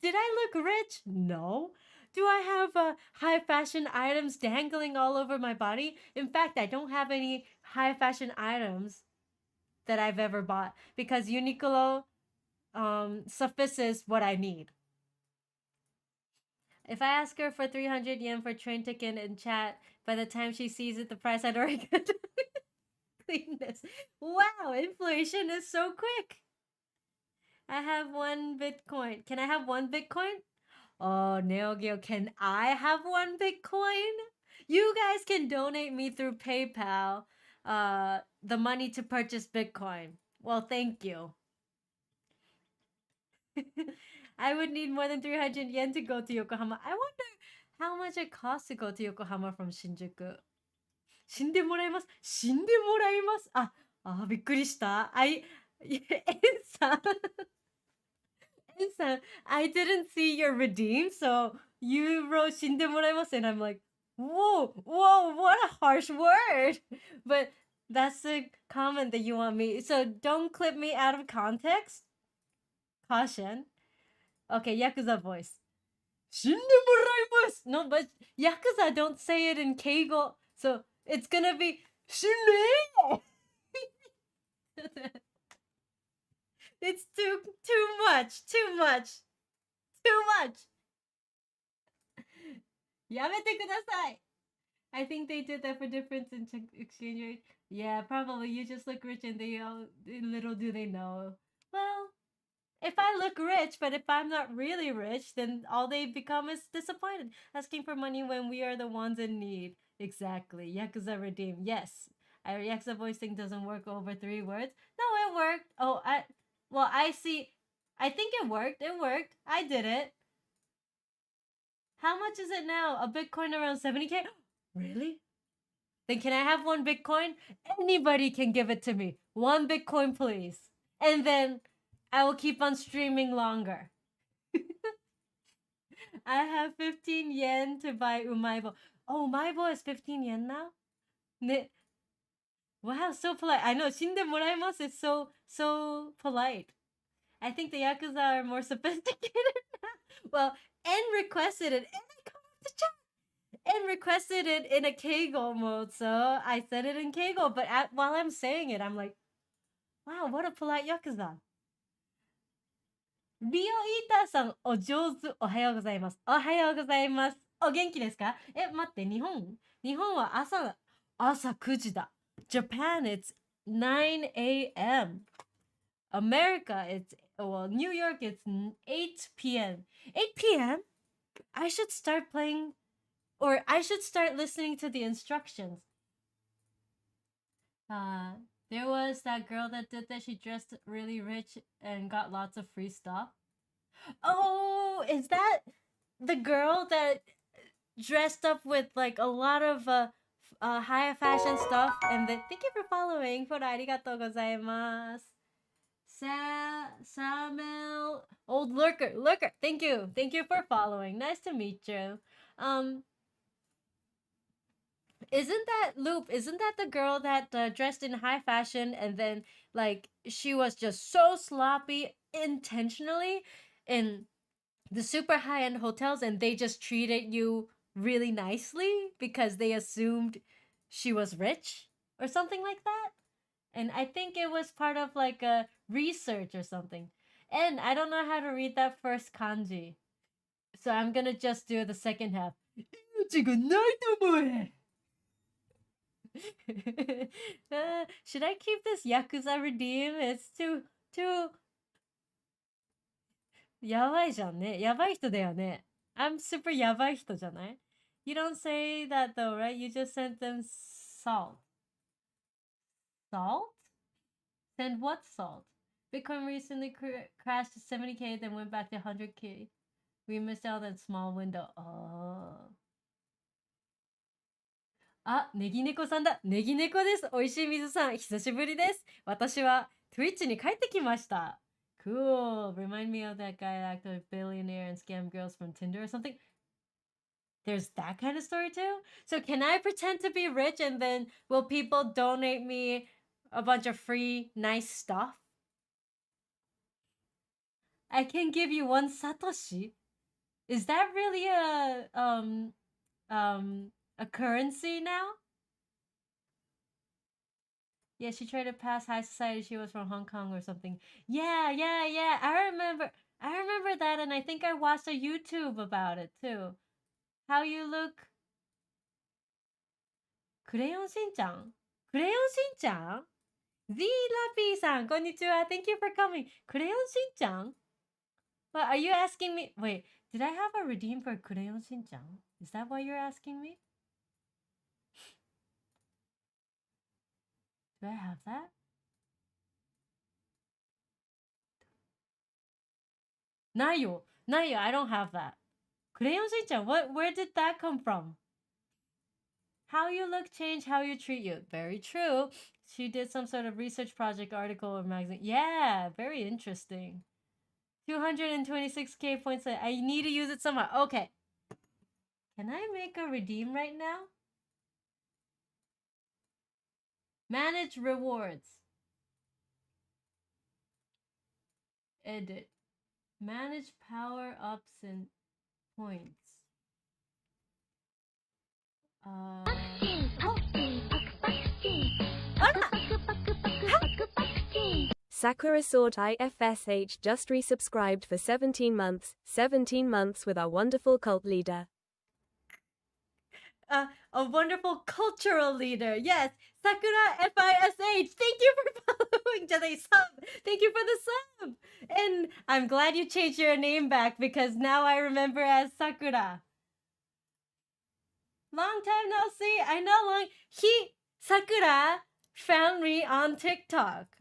Speaker 1: Did I look rich? No. Do I have high fashion items dangling all over my body? In fact, I don't have any high fashion items that I've ever bought because Uniqlo suffices what I need. If I ask her for 300 yen for train ticket in chat, by the time she sees it, the price I'd already got. Cleanness. Wow, inflation is so quick. I have 1 Bitcoin. Can I have 1 Bitcoin? Oh, NeoGeo, can I have 1 Bitcoin? You guys can donate me through PayPal the money to purchase Bitcoin. Well, thank you. I would need more than 300 yen to go to Yokohama. I wonder how much it costs to go to Yokohama from Shinjuku. 死んでもらいます。死んでもらいます。びっくりした。Ensan, I didn't see your redeem, so you wrote 死んでもらいます and I'm like, whoa, what a harsh word. But that's the comment that you want me. So don't clip me out of context. Caution. Okay, Yakuza voice. 死んでもらいます. No, but Yakuza don't say it in Keigo, so it's gonna be 死ね. It's too much. やめてください. I think they did that for difference in exchange rate. Yeah, probably you just look rich and they all little do they know. Well, if I look rich, but if I'm not really rich, then all they become is disappointed, asking for money when we are the ones in need. Exactly. Yakuza redeem. Yes. Our Yakuza voice thing doesn't work over 3 words. No, it worked. Oh, I see. I think it worked. It worked. I did it. How much is it now? A Bitcoin around 70K? Really? Then can I have 1 Bitcoin? Anybody can give it to me. 1 Bitcoin, please. And then I will keep on streaming longer. I have 15 yen to buy Umaibo. Oh, Umaibo is 15 yen now? Wow, so polite. I know, 死んでもらいます is so polite. I think the Yakuza are more sophisticated now. Well, N requested it. And requested it in a Keigo mode, so I said it in Keigo. But while I'm saying it, I'm like, wow, what a polite Yakuza. Rio Ita さん、お上手。おはようございます。おはようございます。お元気ですか？待って、日本は朝9時だ。Japan, it's 9 a.m. America, New York, it's 8 p.m. 8 p.m.? I should start playing, or I should start listening to the instructions. There was that girl that did that. She dressed really rich and got lots of free stuff. Oh, is that the girl that dressed up with like a lot of high fashion stuff? And thank you for following. フォローありがとうございます. Samuel, old lurker, thank you for following, nice to meet you. Isn't that the girl that dressed in high fashion and then like she was just so sloppy intentionally in the super high-end hotels and they just treated you really nicely because they assumed she was rich or something like that? And I think it was part of like a research or something. And I don't know how to read that first kanji. So I'm gonna just do the second half. 命がないと思え should I keep this Yakuza redeem? It's too やばいじゃんね。やばい人だよね。I'm super やばい人じゃない? You don't say that though, right? You just sent them salt. Salt? Send what salt? Bitcoin recently crashed to 70k, then went back to 100k. We missed out that small window. Oh. あ、ネギ猫さんだ。ネギ猫です。おいしい水さん、久しぶりです。私は Twitch に帰ってきました。Cool. Remind me of that guy actor billionaire and scam girls from Tinder or something. There's that kind of story too? So can I pretend to be rich and then will people donate me a bunch of free nice stuff? I can give you 1 satoshi. Is that really a currency now? Yeah, she tried to pass high society. She was from Hong Kong or something. Yeah. I remember that, and I think I watched a YouTube about it too. How you look? クレヨンしんちゃん? クレヨンしんちゃん? Z Lappy さん、こんにちは. Thank you for coming. クレヨンしんちゃん? But are you asking me? Wait, did I have a redeem for クレヨンしんちゃん? Is that what you're asking me? Do I have that? Nayo, I don't have that. クレヨンしんちゃん, where did that come from? How you look change how you treat you. Very true. She did some sort of research project, article, or magazine. Yeah, very interesting. 226k points. I need to use it somewhere. Okay. Can I make a redeem right now? Manage rewards. Edit. Manage power-ups and points.
Speaker 4: Sakura Sort IFSH just resubscribed for 17 months. 17 months with our wonderful cult leader.
Speaker 1: A wonderful cultural leader. Yes, Sakura FISH. Thank you for following. Jade sub. Thank you for the sub. And I'm glad you changed your name back because now I remember as Sakura. Long time no see. I know Sakura found me on TikTok.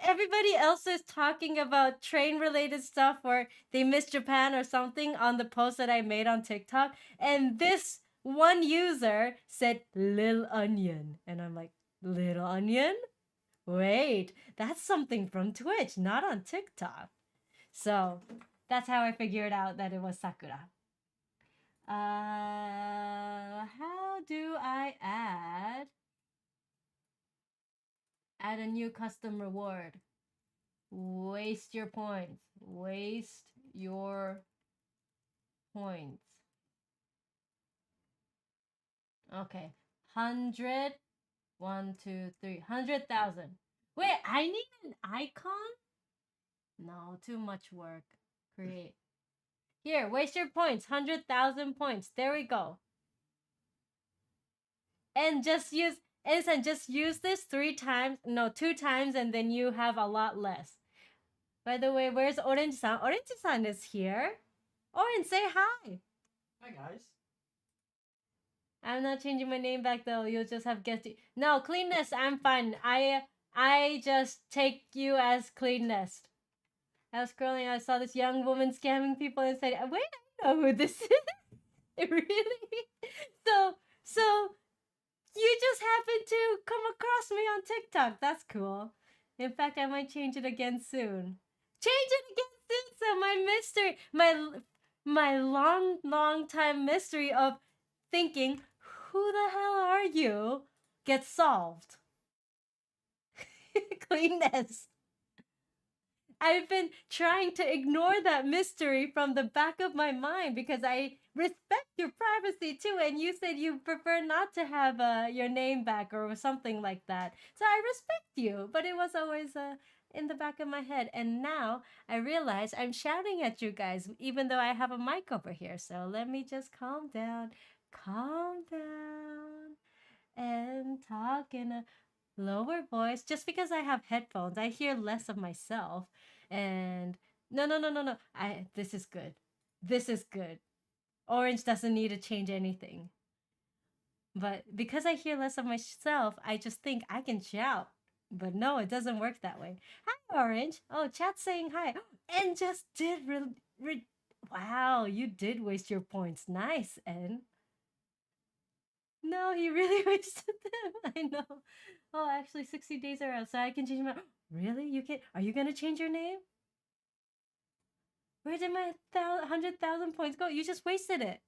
Speaker 1: Everybody else is talking about train related stuff or they miss Japan or something on the post that I made on TikTok. And this one user said Lil Onion. And I'm like, Little Onion? Wait, that's something from Twitch, not on TikTok. So that's how I figured out that it was Sakura. How do I add a new custom reward? Waste your points. Waste your points. Okay. 100. 1, 2, 3. 100,000. Wait, I need an icon? No, too much work. Create. Here, waste your points. 100,000 points. There we go. And just use this 2 times, and then you have a lot less. By the way, where's Orange-san? Orange-san is here. Orange, say hi.
Speaker 2: Hi guys.
Speaker 1: I'm not changing my name back though. You'll just have guessed. No, Cleanness, I'm fine. I just take you as Cleanness. I was scrolling, I saw this young woman scamming people and said, wait, I know who this is. Really? So you just happened to come across me on TikTok. That's cool. In fact, I might change it again soon. Change it again soon, so my mystery, my long time mystery of thinking, who the hell are you, gets solved. Cleanness. I've been trying to ignore that mystery from the back of my mind because I respect your privacy too. And you said you prefer not to have your name back or something like that. So I respect you, but it was always in the back of my head. And now I realize I'm shouting at you guys, even though I have a mic over here. So let me just calm down, and talk in a lower voice. Just because I have headphones, I hear less of myself. And no. This is good. This is good. Orange doesn't need to change anything. But because I hear less of myself, I just think I can shout. But no, it doesn't work that way. Hi, Orange. Oh, chat's saying hi. And just did wow, you did waste your points. Nice, N. No, he really wasted them. I know. Oh, actually, 60 days are out, so I can change my. Really? You can? Are you gonna change your name? Where did my 100,000 points go? You just wasted it.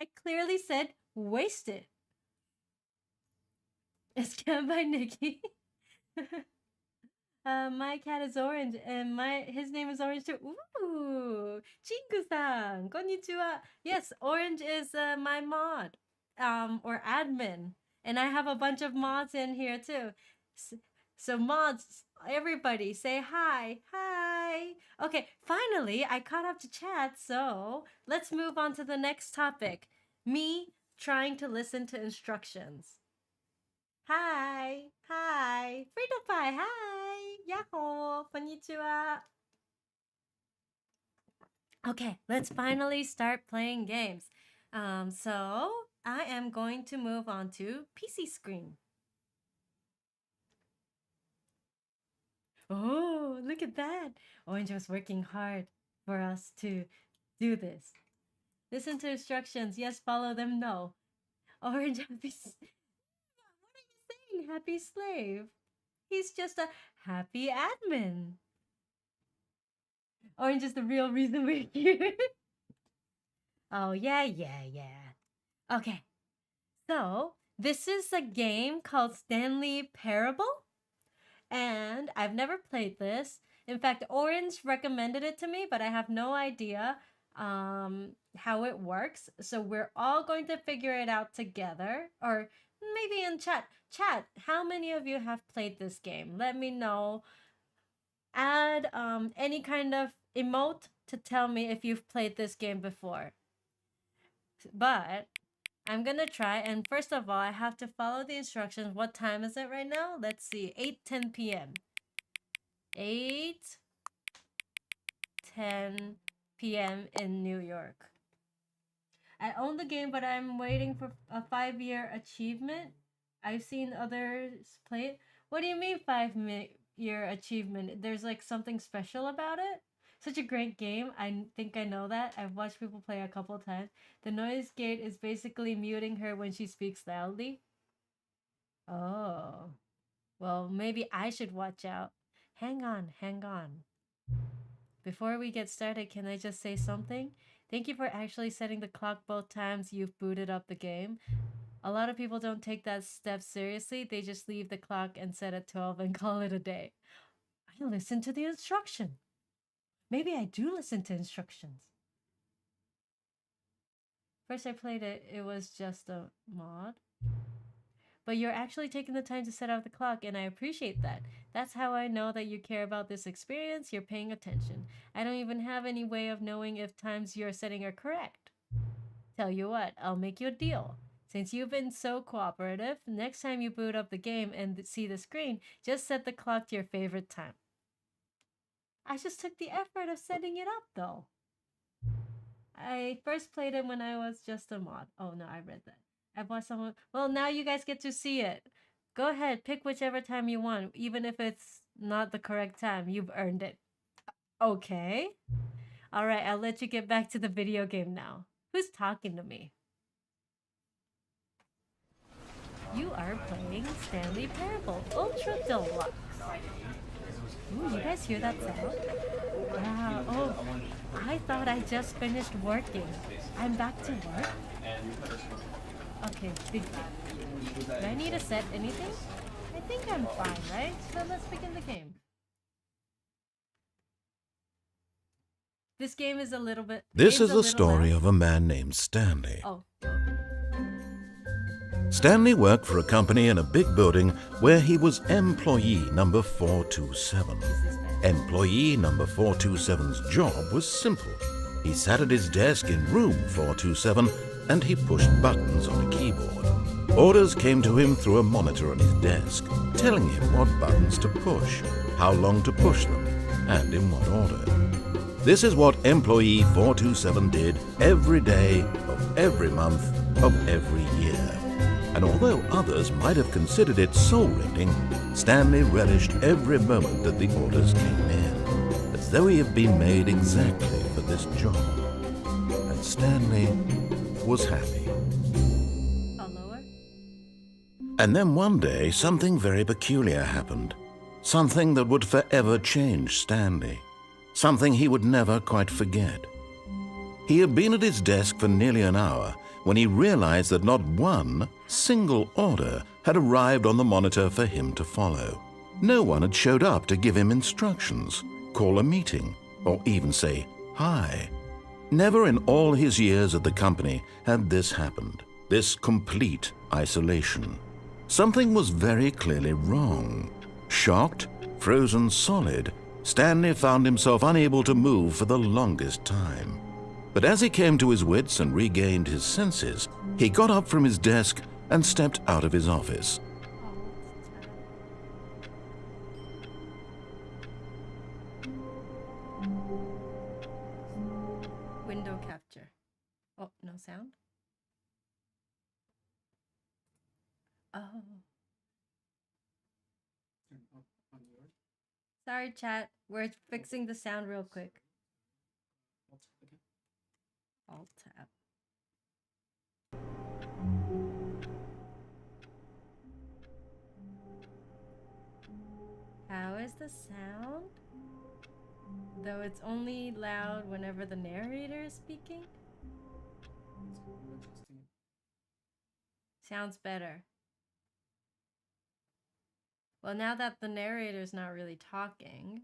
Speaker 1: I clearly said wasted. It's scammed by Nikki. My cat is orange, and his name is Orange too. Ooh, Chinku-san, konnichiwa. Yes, Orange is my mod, or admin, and I have a bunch of mods in here too. So mods, everybody say hi. Okay, finally I caught up to chat, so let's move on to the next topic. Me trying to listen to instructions. Hi. Frito Pie, hi. Yahoo, konnichiwa. Okay, let's finally start playing games. So I am going to move on to PC screen. Oh, look at that. Orange was working hard for us to do this. Listen to instructions. Yes, follow them. No. Orange, happy. What are you saying? Happy slave. He's just a happy admin. Orange is the real reason we're here. Oh, yeah. Okay. So, this is a game called Stanley Parable. And I've never played this. In fact, Orange recommended it to me, but I have no idea how it works. So we're all going to figure it out together, or maybe in chat. Chat, how many of you have played this game? Let me know. Add any kind of emote to tell me if you've played this game before. But I'm gonna try, and first of all, I have to follow the instructions. What time is it right now? Let's see, 8:10 p.m. 8:10 p.m. in New York. I own the game, but I'm waiting for a 5-year achievement. I've seen others play it. What do you mean 5-year achievement? There's like something special about it? Such a great game. I think I know that. I've watched people play a couple times. The noise gate is basically muting her when she speaks loudly. Oh. Well, maybe I should watch out. Hang on. Before we get started, can I just say something? Thank you for actually setting the clock both times you've booted up the game. A lot of people don't take that step seriously. They just leave the clock and set at 12 and call it a day. I listen to the instruction. Maybe I do listen to instructions. First I played it, it was just a mod. But you're actually taking the time to set up the clock, and I appreciate that. That's how I know that you care about this experience, you're paying attention. I don't even have any way of knowing if times you're setting are correct. Tell you what, I'll make you a deal. Since you've been so cooperative, next time you boot up the game and see the screen, just set the clock to your favorite time. I just took the effort of setting it up, though. I first played it when I was just a mod. Oh, no, I read that. I bought someone. Well, now you guys get to see it. Go ahead, pick whichever time you want, even if it's not the correct time. You've earned it. Okay. All right, I'll let you get back to the video game now. Who's talking to me? You are playing Stanley Parable Ultra Deluxe. Ooh, you guys hear that sound? Wow. Oh, I thought I just finished working. I'm back to work. Okay, big thing. Do I need to set anything? I think I'm fine, right? So let's begin the game. This game is a little bit...
Speaker 5: This is the story of a man named Stanley.
Speaker 1: Oh.
Speaker 5: Stanley worked for a company in a big building where he was employee number 427. Employee number 427's job was simple. He sat at his desk in room 427 and he pushed buttons on a keyboard. Orders came to him through a monitor on his desk, telling him what buttons to push, how long to push them, and in what order. This is what employee 427 did every day of every month of every year. And although others might have considered it soul-rending, Stanley relished every moment that the orders came in, as though he had been made exactly for this job. And Stanley was happy.
Speaker 1: Lower?
Speaker 5: And then one day, something very peculiar happened. Something that would forever change Stanley. Something he would never quite forget. He had been at his desk for nearly an hour when he realized that not one single order had arrived on the monitor for him to follow. No one had showed up to give him instructions, call a meeting, or even say hi. Never in all his years at the company had this happened, this complete isolation. Something was very clearly wrong. Shocked, frozen solid, Stanley found himself unable to move for the longest time. But as he came to his wits and regained his senses, he got up from his desk and stepped out of his office.
Speaker 1: Window capture. Oh, no sound? Oh. Sorry, chat. We're fixing the sound real quick. Alt tab. How is the sound? Though it's only loud whenever the narrator is speaking? Sounds better. Well, now that the narrator's not really talking,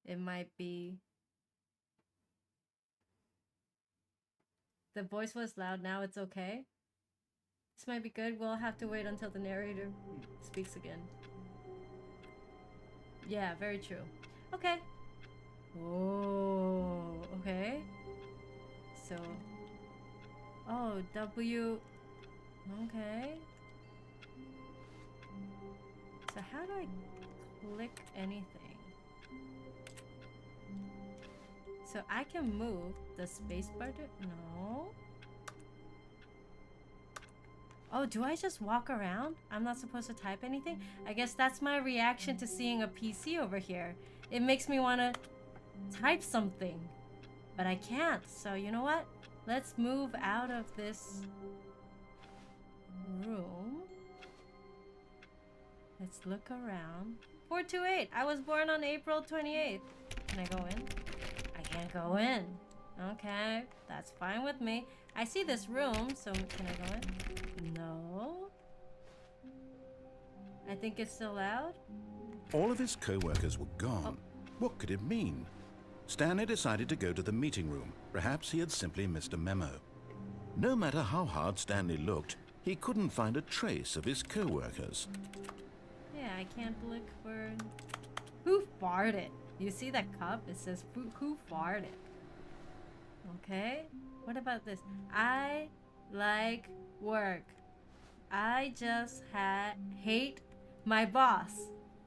Speaker 1: it might be... The voice was loud, now it's okay? This might be good. We'll have to wait until the narrator speaks again. Yeah, very true. Okay. Oh, okay. So... Oh, W... Okay. So how do I click anything? So I can move the spacebar. No. Oh, do I just walk around? I'm not supposed to type anything? I guess that's my reaction to seeing a PC over here. It makes me want to type something. But I can't. So you know what? Let's move out of this room. Let's look around. 428. I was born on April 28th. Can I go in? I can't go in. Okay, that's fine with me. I see this room, so can I go in? No. I think it's still loud.
Speaker 5: All of his co-workers were gone. What could it mean? Stanley decided to go to the meeting room. Perhaps he had simply missed a memo. No matter how hard Stanley looked, he couldn't find a trace of his co-workers.
Speaker 1: Yeah, I can't look for... Who farted? You see that cup? It says, who farted? Okay. What about this? I like work. I just hate my boss.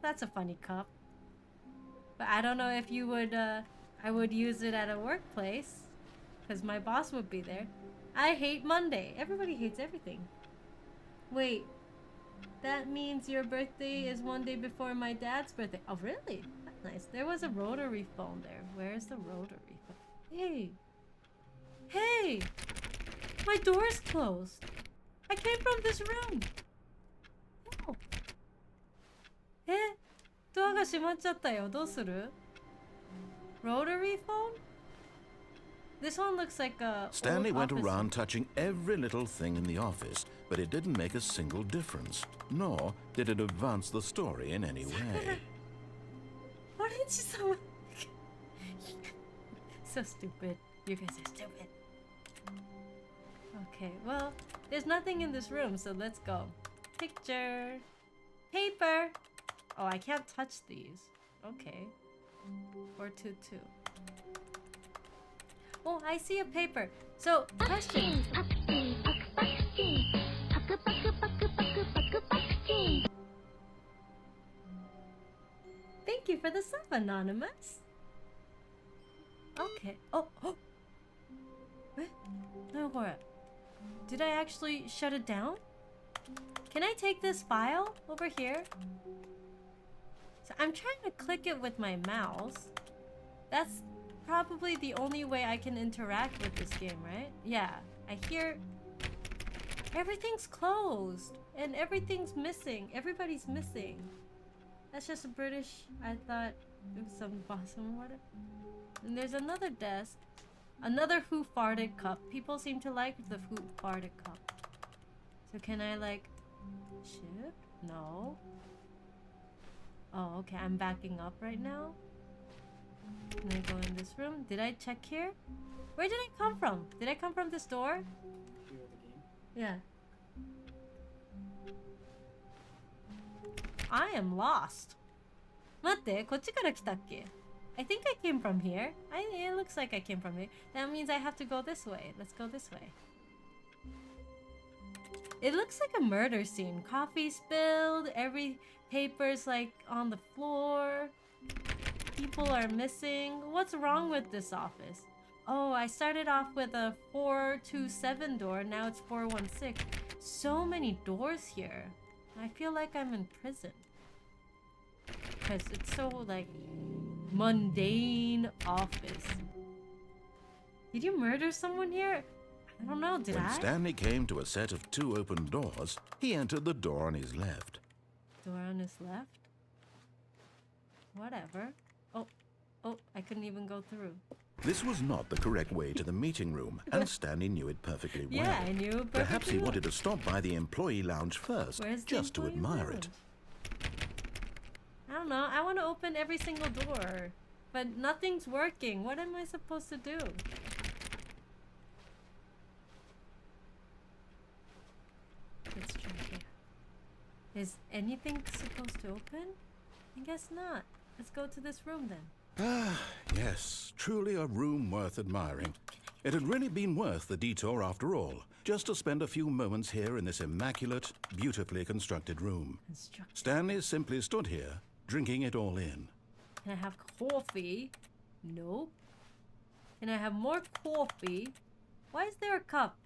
Speaker 1: That's a funny cup. But I don't know if you would, I would use it at a workplace. Because my boss would be there. I hate Monday. Everybody hates everything. Wait. That means your birthday is one day before my dad's birthday. Oh, really? That's nice. There was a rotary phone there. Where's the rotary phone? Hey. Hey! My door's closed. I came from this room. Help. Eh? ドアが閉まっちゃったよ。どうする? Rotary phone? This one looks like a
Speaker 5: Stanley
Speaker 1: old
Speaker 5: went
Speaker 1: office.
Speaker 5: around touching every little thing in the office, but it didn't make a single difference, nor did it advance the story in any way.
Speaker 1: Orange-sama. So stupid. You guys are stupid. Okay, well, there's nothing in this room, so let's go. Picture. Paper. Oh, I can't touch these. Okay. 422. Oh, I see a paper. So, question. Thank you for the sub, Anonymous. Okay. Oh. What? Did I actually shut it down? Can I take this file over here? So I'm trying to click it with my mouse. That's probably the only way I can interact with this game, right? Yeah, I hear everything's closed and everything's missing. Everybody's missing. That's just a British. I thought it was some Boston water. And there's another desk. Another who farted cup. People seem to like the who farted cup. So can I like shift? No. Oh, okay. I'm backing up right now. Can I go in this room? Did I check here? Where did I come from? Did I come from this door? Yeah. I am lost. 待って、こっちから来たっけ? I think I came from here. It looks like I came from here. That means I have to go this way. Let's go this way. It looks like a murder scene. Coffee spilled. Every paper's like on the floor. People are missing. What's wrong with this office? Oh, I started off with a 427 door. Now it's 416. So many doors here. I feel like I'm in prison. Because it's so like mundane office. Did you murder someone here? I don't know, did
Speaker 5: When
Speaker 1: I?
Speaker 5: Stanley came to a set of 2 open doors, he entered the door on his left.
Speaker 1: Door on his left? Whatever. Oh, I couldn't even go through.
Speaker 5: This was not the correct way to the meeting room, and Stanley knew it perfectly well.
Speaker 1: Yeah, I knew it perfectly
Speaker 5: Perhaps he
Speaker 1: well.
Speaker 5: wanted to stop by the employee lounge first,
Speaker 1: Where's the
Speaker 5: just to
Speaker 1: employee
Speaker 5: admire
Speaker 1: lounge?
Speaker 5: it.
Speaker 1: I don't know. I want to open every single door. But nothing's working. What am I supposed to do? Let's try here. Is anything supposed to open? I guess not. Let's go to this room then.
Speaker 5: Ah, yes, truly a room worth admiring. It had really been worth the detour after all, just to spend a few moments here in this immaculate, beautifully constructed room. Stanley simply stood here, drinking it all in.
Speaker 1: Can I have coffee? Nope. Can I have more coffee? Why is there a cup?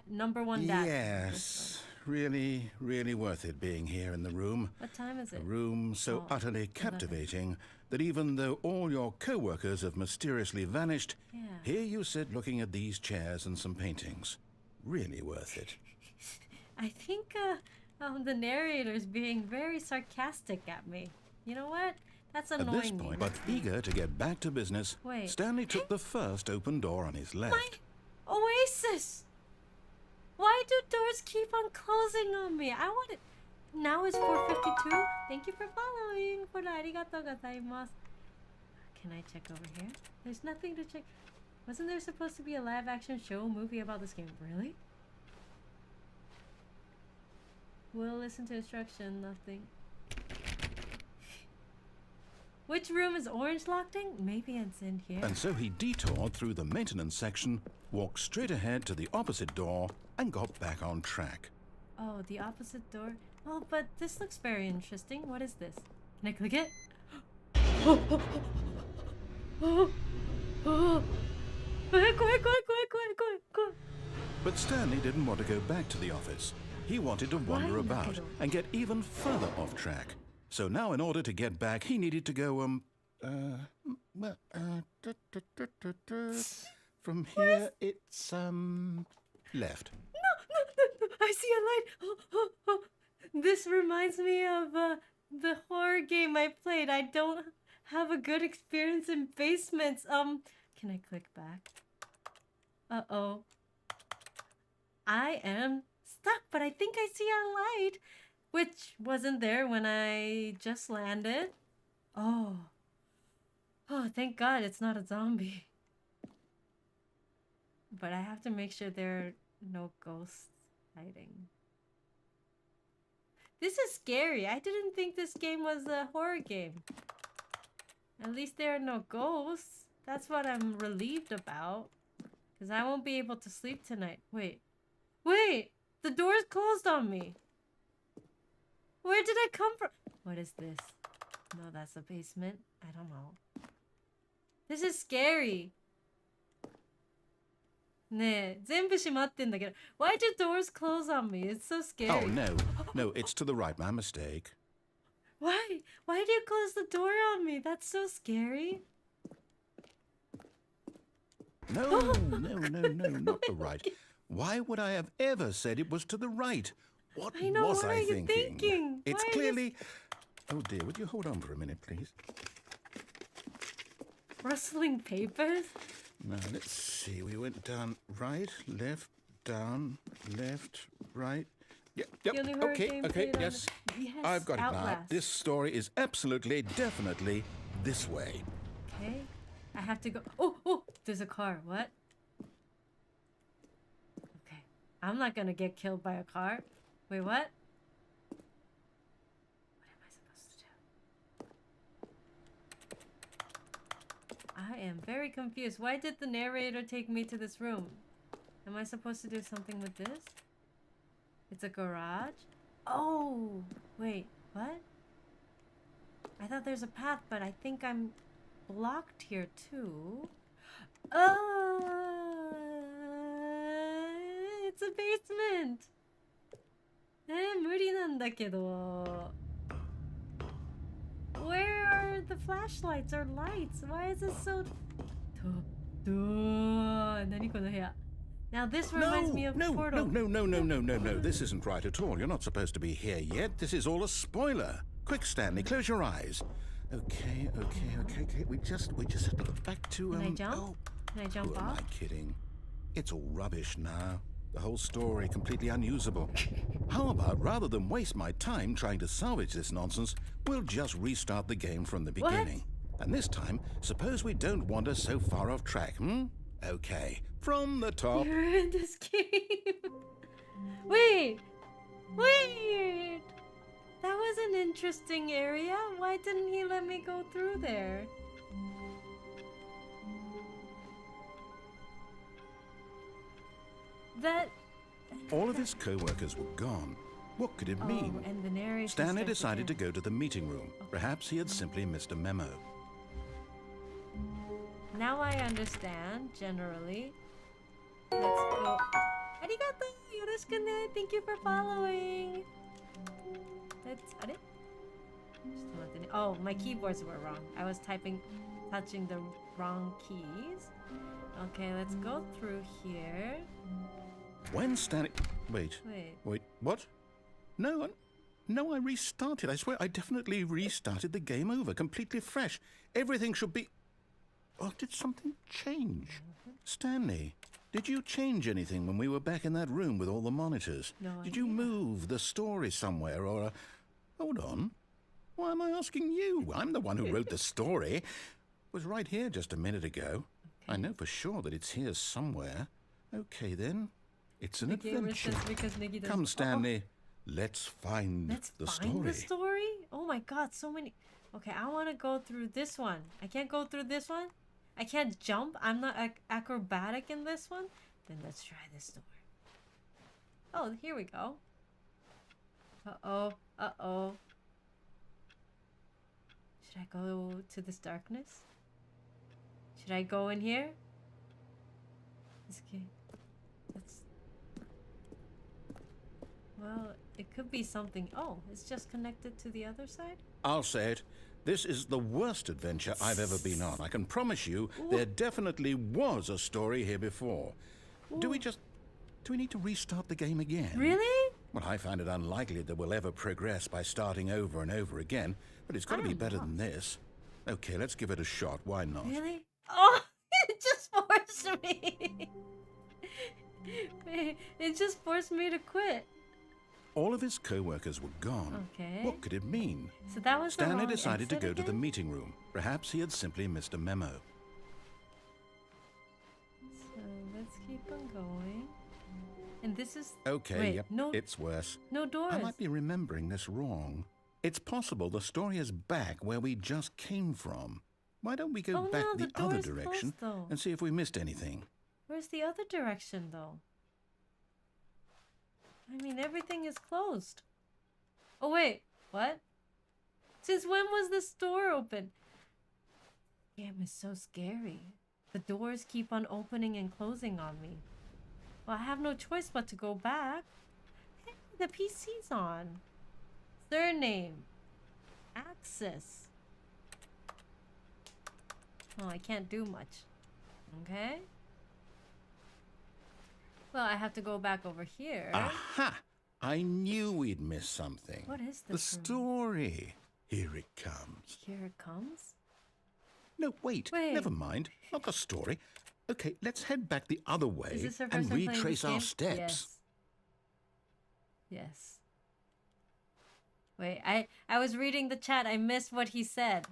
Speaker 1: Number 1 dash.
Speaker 5: Yes, really, really worth it being here in the room.
Speaker 1: What time is
Speaker 5: A
Speaker 1: it?
Speaker 5: room so
Speaker 1: Oh,
Speaker 5: utterly
Speaker 1: 11.
Speaker 5: captivating that even though all your co-workers have mysteriously vanished,
Speaker 1: Yeah.
Speaker 5: here you sit looking at these chairs and some paintings. Really worth it.
Speaker 1: I think the narrator's being very sarcastic at me. You know what? That's
Speaker 5: At
Speaker 1: annoying
Speaker 5: this point,
Speaker 1: me.
Speaker 5: but eager to get back to business,
Speaker 1: Wait.
Speaker 5: Stanley took the first open door on his left.
Speaker 1: My oasis! Why do doors keep on closing on me? I want it. Now it's 4:52. Thank you for following. Arigatou gozaimasu. Can I check over here? There's nothing to check. Wasn't there supposed to be a live action show movie about this game? Really? We'll listen to instruction. Nothing. Which room is orange locked in? Maybe it's in here.
Speaker 5: And so he detoured through the maintenance section, walked straight ahead to the opposite door, and got back on track.
Speaker 1: Oh, the opposite door. Oh, but this looks very interesting. What is this? Can I click it?
Speaker 5: But Stanley didn't want to go back to the office. He wanted to wander about and get even further off track. So now in order to get back, he needed to go, from here it's, left.
Speaker 1: No, I see a light. This reminds me of the horror game I played. I don't have a good experience in basements. Can I click back? Uh-oh. I am stuck, but I think I see a light, which wasn't there when I just landed. Oh. Oh, thank God it's not a zombie. But I have to make sure there are no ghosts hiding. This is scary. I didn't think this game was a horror game. At least there are no ghosts. That's what I'm relieved about. Because I won't be able to sleep tonight. Wait. Wait! The door's closed on me. Where did I come from? What is this? No, that's a basement. I don't know. This is scary. ねえ、全部閉まってんだけど。Why do doors close on me? It's so scary.
Speaker 5: Oh, no. No, it's to the right. My mistake.
Speaker 1: Why? Why do you close the door on me? That's so scary.
Speaker 5: No, not the right. Why would I have ever said it was to the right? What
Speaker 1: I know,
Speaker 5: was
Speaker 1: what
Speaker 5: I
Speaker 1: are you thinking?
Speaker 5: It's
Speaker 1: Why is
Speaker 5: clearly... Oh dear, would you hold on for a minute, please?
Speaker 1: Rustling papers?
Speaker 5: Now, let's see. We went down right, left, down, left, right. Yep,
Speaker 1: The only horror game played on
Speaker 5: yes.
Speaker 1: the- Yes,
Speaker 5: I've got it now.
Speaker 1: Outlast.
Speaker 5: This story is absolutely, definitely this way.
Speaker 1: Okay. I have to go. Oh, there's a car. What? Okay. I'm not gonna get killed by a car. Wait, what? What am I supposed to do? I am very confused. Why did the narrator take me to this room? Am I supposed to do something with this? It's a garage? Oh, wait, what? I thought there's a path, but I think I'm blocked here too. It's a basement. 無理なんだけど. Where are the flashlights or lights? Why is it so...何この部屋? Now this reminds me of Portal.
Speaker 5: No. This isn't right at all. You're not supposed to be here yet. This is all a spoiler. Quick, Stanley, close your eyes. Okay. We just have to get back to...
Speaker 1: Can I jump?
Speaker 5: Oh,
Speaker 1: Can I jump
Speaker 5: who am
Speaker 1: off?
Speaker 5: I kidding? It's all rubbish now. The whole story completely unusable. How about, rather than waste my time trying to salvage this nonsense, we'll just restart the game from the
Speaker 1: What?
Speaker 5: beginning. And this time, suppose we don't wander so far off track, Okay, from the top.
Speaker 1: You're in this game. Wait. That was an interesting area. Why didn't he let me go through there?
Speaker 5: All of his co-workers were gone. What could it mean?
Speaker 1: And the narration
Speaker 5: Stanley
Speaker 1: starts
Speaker 5: decided to
Speaker 1: again.
Speaker 5: go to the meeting room. Perhaps he had simply missed a memo.
Speaker 1: Now I understand, generally. Let's go. Arigato! Yoroshiku ne! Thank you for following! Let's... Are? Oh, my keyboards were wrong. I was touching the wrong keys. Okay, let's go through here.
Speaker 5: When Stanley... Wait, what? No, I restarted. I swear, I definitely restarted the game over, completely fresh. Everything should be... Oh, did something change? Stanley, did you change anything when we were back in that room with all the monitors?
Speaker 1: No
Speaker 5: Did you
Speaker 1: idea.
Speaker 5: move the story somewhere or... Hold on. Why am I asking you? I'm the one who wrote the story. It was right here just a minute ago. I know for sure that it's here somewhere. Okay, then. It's an
Speaker 1: The game
Speaker 5: adventure.
Speaker 1: resets because Negi doesn't...
Speaker 5: Come, Stanley. Let's find
Speaker 1: Let's
Speaker 5: the
Speaker 1: find
Speaker 5: story.
Speaker 1: the story? Oh my god, so many... Okay, I want to go through this one. I can't go through this one? I can't jump? I'm not acrobatic in this one? Then let's try this door. Oh, here we go. Uh-oh. Should I go to this darkness? Should I go in here? Okay. Well, it could be something... Oh, it's just connected to the other side?
Speaker 5: I'll say it. This is the worst adventure I've ever been on. I can promise you there definitely was a story here before. Do we need to restart the game again?
Speaker 1: Really?
Speaker 5: Well, I find it unlikely that we'll ever progress by starting over and over again, but it's got to be better than this. Okay, let's give it a shot. Why not?
Speaker 1: Really? Oh, it just forced me. It just forced me to quit.
Speaker 5: All of his co-workers were gone.
Speaker 1: Okay.
Speaker 5: What could it mean?
Speaker 1: So that was the
Speaker 5: Stanley
Speaker 1: wrong
Speaker 5: decided to
Speaker 1: exit
Speaker 5: go to the
Speaker 1: again?
Speaker 5: meeting room. Perhaps he had simply missed a memo.
Speaker 1: So let's keep on going. And this is...
Speaker 5: Okay,
Speaker 1: Wait,
Speaker 5: yep,
Speaker 1: no,
Speaker 5: it's worse.
Speaker 1: no doors.
Speaker 5: I might be remembering this wrong. It's possible the story is back where we just came from. Why don't we go
Speaker 1: Oh,
Speaker 5: back
Speaker 1: no,
Speaker 5: the
Speaker 1: the door
Speaker 5: other
Speaker 1: is
Speaker 5: direction
Speaker 1: closed, though.
Speaker 5: and see if we missed anything?
Speaker 1: Where's the other direction, though? I mean, everything is closed. Oh, wait. What? Since when was this door open? Game is so scary. The doors keep on opening and closing on me. Well, I have no choice but to go back. Hey, the PC's on. Surname. Access. Oh, I can't do much. Okay. Well, I have to go back over here.
Speaker 5: Aha! I knew we'd miss something.
Speaker 1: What is
Speaker 5: The
Speaker 1: this room?
Speaker 5: story. Here it comes.
Speaker 1: Here it comes.
Speaker 5: No, wait.
Speaker 1: Wait.
Speaker 5: Never mind. Not the story. Okay, let's head back the other way
Speaker 1: Is this our
Speaker 5: and
Speaker 1: first time playing this
Speaker 5: retrace our
Speaker 1: game?
Speaker 5: steps.
Speaker 1: Yes. Yes. Wait, I was reading the chat. I missed what he said.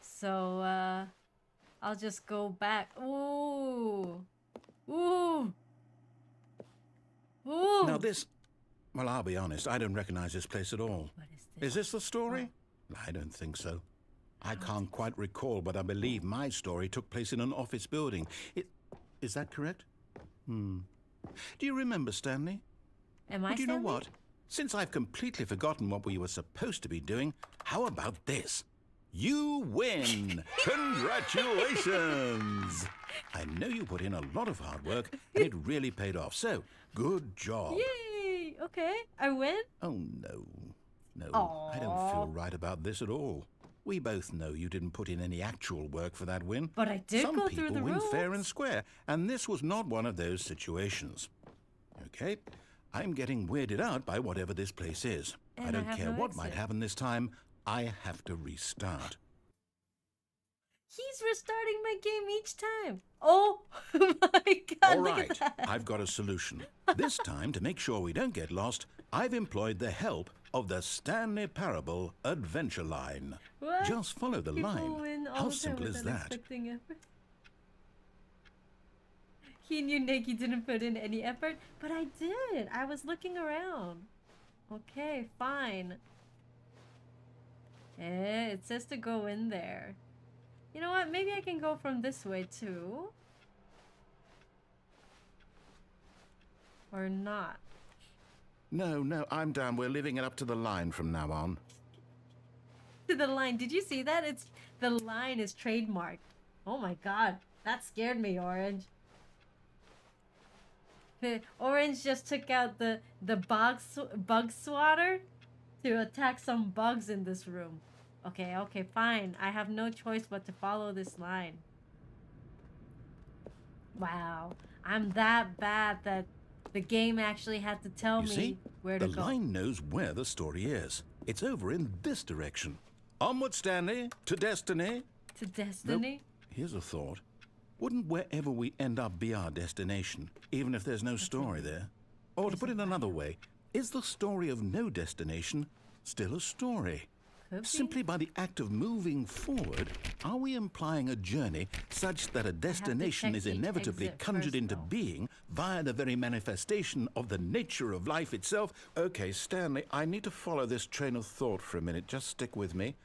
Speaker 1: So, I'll just go back. Ooh. Ooh. Ooh.
Speaker 5: Now this... Well, I'll be honest. I don't recognize this place at all.
Speaker 1: What is this?
Speaker 5: Is this the story? I don't think so. I can't quite recall, but I believe my story took place in an office building. Is that correct? Do you remember, Stanley?
Speaker 1: Am I
Speaker 5: But you know
Speaker 1: Stanley?
Speaker 5: what? Since I've completely forgotten what we were supposed to be doing, how about this? You win! Congratulations! I know you put in a lot of hard work, and it really paid off. So, good job.
Speaker 1: Yay! Okay, I win.
Speaker 5: Oh, no. No, I don't feel right about this at all. We both know you didn't put in any actual work for that win.
Speaker 1: But I did
Speaker 5: Some
Speaker 1: go
Speaker 5: people
Speaker 1: through the
Speaker 5: win fair and
Speaker 1: rules.
Speaker 5: square, and this was not one of those situations. Okay, I'm getting weirded out by whatever this place is.
Speaker 1: And
Speaker 5: I
Speaker 1: I
Speaker 5: don't
Speaker 1: have
Speaker 5: care
Speaker 1: no
Speaker 5: what might
Speaker 1: exit.
Speaker 5: happen this time. I have to restart.
Speaker 1: He's restarting my game each time. Oh my god,
Speaker 5: All
Speaker 1: look
Speaker 5: right,
Speaker 1: at that.
Speaker 5: I've got a solution. This time, to make sure we don't get lost, I've employed the help of the Stanley Parable Adventure Line.
Speaker 1: What?
Speaker 5: Just follow the
Speaker 1: People
Speaker 5: line.
Speaker 1: win all
Speaker 5: How
Speaker 1: the time
Speaker 5: simple is
Speaker 1: without
Speaker 5: that?
Speaker 1: expecting effort. He knew Neki didn't put in any effort, but I did. I was looking around. Okay, fine. It says to go in there. You know what? Maybe I can go from this way too. Or not.
Speaker 5: No, I'm down. We're leaving it up to the line from now on.
Speaker 1: To the line. Did you see that? It's the line is trademarked. Oh my god. That scared me, Orange. Orange just took out the bug swatter to attack some bugs in this room. Okay, fine. I have no choice but to follow this line. Wow. I'm that bad that the game actually had to tell
Speaker 5: You
Speaker 1: me
Speaker 5: see,
Speaker 1: where
Speaker 5: the
Speaker 1: to go.
Speaker 5: line knows where the story is. It's over in this direction. Onward, Stanley, to destiny.
Speaker 1: To destiny?
Speaker 5: Here's a thought. Wouldn't wherever we end up be our destination, even if there's no story there? Or to put it another way, is the story of no destination still a story?
Speaker 1: Could be.
Speaker 5: Simply by the act of moving forward, are we implying a journey such that a destination
Speaker 1: check
Speaker 5: is
Speaker 1: each
Speaker 5: inevitably
Speaker 1: exit
Speaker 5: conjured
Speaker 1: first,
Speaker 5: into
Speaker 1: though.
Speaker 5: being via the very manifestation of the nature of life itself? Okay, Stanley, I need to follow this train of thought for a minute. Just stick with me.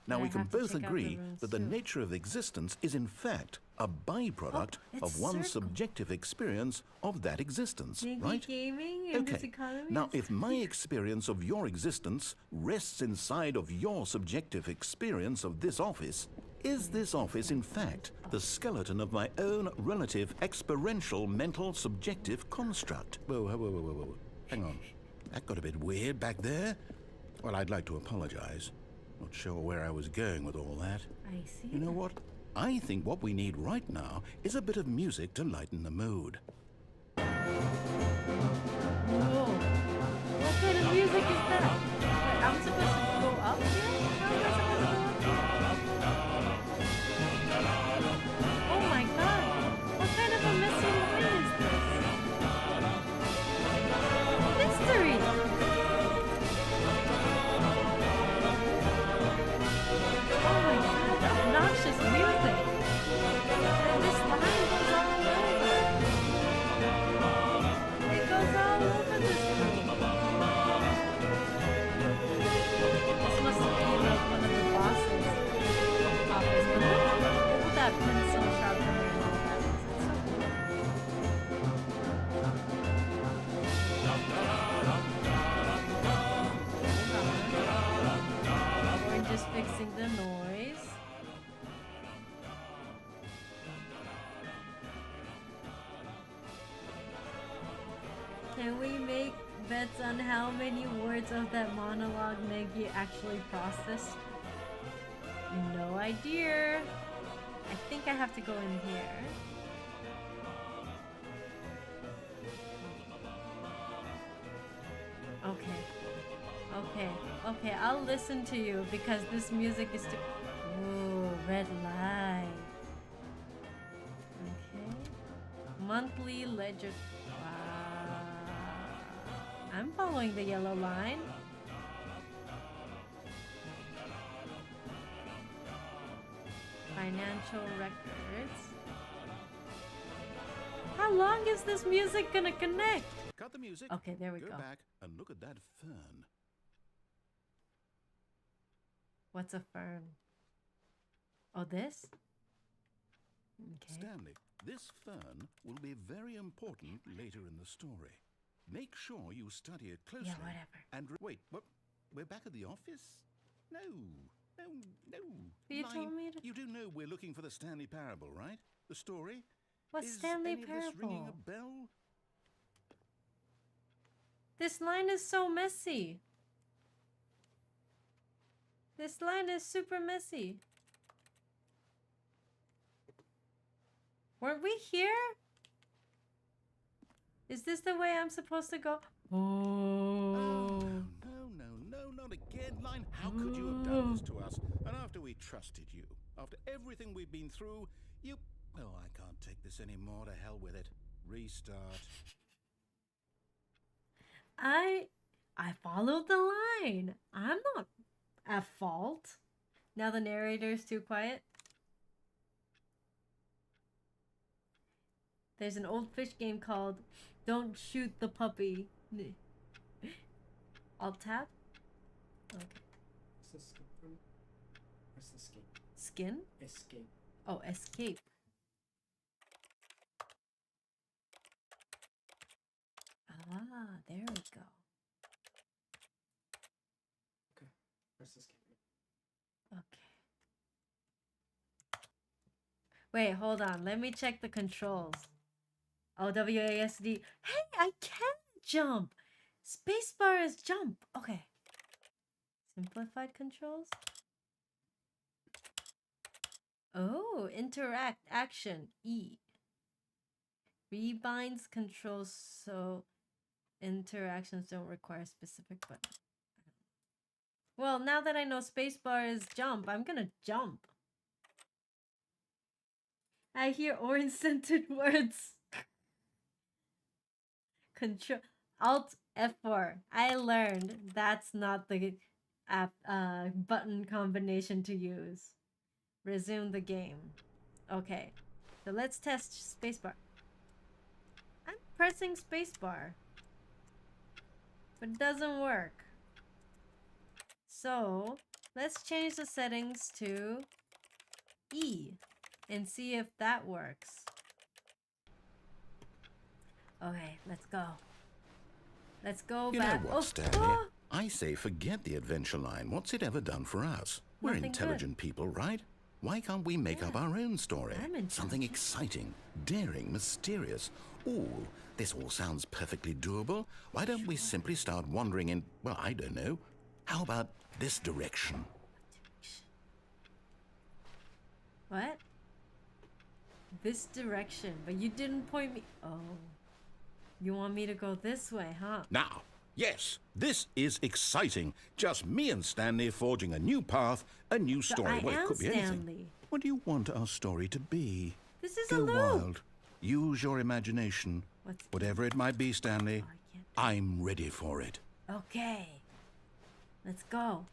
Speaker 5: Now,
Speaker 1: I
Speaker 5: we can
Speaker 1: have to
Speaker 5: both
Speaker 1: check out the
Speaker 5: agree
Speaker 1: runes,
Speaker 5: that the
Speaker 1: too.
Speaker 5: nature of existence is, in fact, a byproduct
Speaker 1: it's
Speaker 5: of one's
Speaker 1: circle.
Speaker 5: subjective experience of that existence,
Speaker 1: Negi
Speaker 5: right?
Speaker 1: gaming in this
Speaker 5: Okay,
Speaker 1: economy?
Speaker 5: now
Speaker 1: is-
Speaker 5: if my experience of your existence rests inside of your subjective experience of this office, is this office in fact the skeleton of my own relative experiential mental subjective construct? Whoa. Hang on. That got a bit weird back there. Well, I'd like to apologize. Not sure where I was going with all that.
Speaker 1: I see.
Speaker 5: You know what? I think what we need right now is a bit of music to lighten the mood.
Speaker 1: Whoa. music is that? Wait, I'm supposed to go up here? How am I supposed to go up here? Oh my god! What kind of a messy line is this? Mystery! Oh my god, obnoxious music! And this line goes all over. It goes all over this room. This must be like one of the bosses' office. But look at that pencil sharpener and all that. It's so cool. We're just fixing the noise. Can we make bets on how many words of that monologue Negi actually processed? No idea. I think I have to go in here. Okay, I'll listen to you because this music is too... Ooh, red light. Okay. Monthly ledger... Wow. I'm following the yellow line. Financial records. How long is this music gonna connect?
Speaker 5: Cut the music.
Speaker 1: Okay, there we go.
Speaker 5: Go back and look at that fern.
Speaker 1: What's a fern? Oh, this? Okay.
Speaker 5: Stanley, this fern will be very important later in the story. Make sure you study it closely.
Speaker 1: Yeah, whatever.
Speaker 5: And wait, what? We're back at the office? No.
Speaker 1: You
Speaker 5: Line,
Speaker 1: told me to...
Speaker 5: You do know we're looking for the Stanley Parable, right? The story?
Speaker 1: What's
Speaker 5: Is
Speaker 1: Stanley
Speaker 5: any of this ringing
Speaker 1: Parable?
Speaker 5: a bell?
Speaker 1: This line is so messy. This line is super messy. Weren't we here? Is this the way I'm supposed to go? Oh.
Speaker 5: No, not again, Line. How could you have done this to us? And after we trusted you, after everything we've been through, you... Oh, I can't take this anymore. To hell with it. Restart.
Speaker 1: I followed the line. I'm not at fault. Now the narrator's too quiet. There's an old fish game called Don't Shoot the Puppy. Alt tab? Okay.
Speaker 2: What's the skip from? What's the skip?
Speaker 1: Skin?
Speaker 2: Escape.
Speaker 1: Oh, escape. Ah, there we go.
Speaker 2: Okay. Press escape.
Speaker 1: Okay. Wait, hold on. Let me check the controls. Oh, WASD. Hey, I can jump! Spacebar is jump. Okay. Simplified controls? Oh, interact, action, E. Rebinds controls so interactions don't require specific button. Well, now that I know spacebar is jump, I'm gonna jump. I hear orange scented words. Control Alt F4. I learned that's not the button combination to use. Resume the game. Okay, so let's test spacebar. I'm pressing spacebar, but it doesn't work. So let's change the settings to E and see if that works. Okay, let's go. Let's go
Speaker 5: You
Speaker 1: back.
Speaker 5: know what, Stanley? I say forget the adventure line. What's it ever done for us? We're
Speaker 1: Nothing
Speaker 5: intelligent people, right? Why can't we make up our own story?
Speaker 1: I'm intelligent.
Speaker 5: Something exciting, daring, mysterious. Ooh, this all sounds perfectly doable. Why don't we simply start wandering in, well, I don't know. How about this direction?
Speaker 1: What? This direction, but you didn't point me. Oh. You want me to go this way, huh?
Speaker 5: Now, Yes, this is exciting. Just me and Stanley forging a new path, a new
Speaker 1: So
Speaker 5: story.
Speaker 1: I
Speaker 5: Well, it
Speaker 1: am
Speaker 5: could be anything.
Speaker 1: Stanley.
Speaker 5: What do you want our story to be?
Speaker 1: This is
Speaker 5: Go
Speaker 1: a loop.
Speaker 5: wild. Use your imagination.
Speaker 1: What's
Speaker 5: Whatever it might be, Stanley,
Speaker 1: Oh, I can't.
Speaker 5: I'm ready for it.
Speaker 1: Okay. Let's go.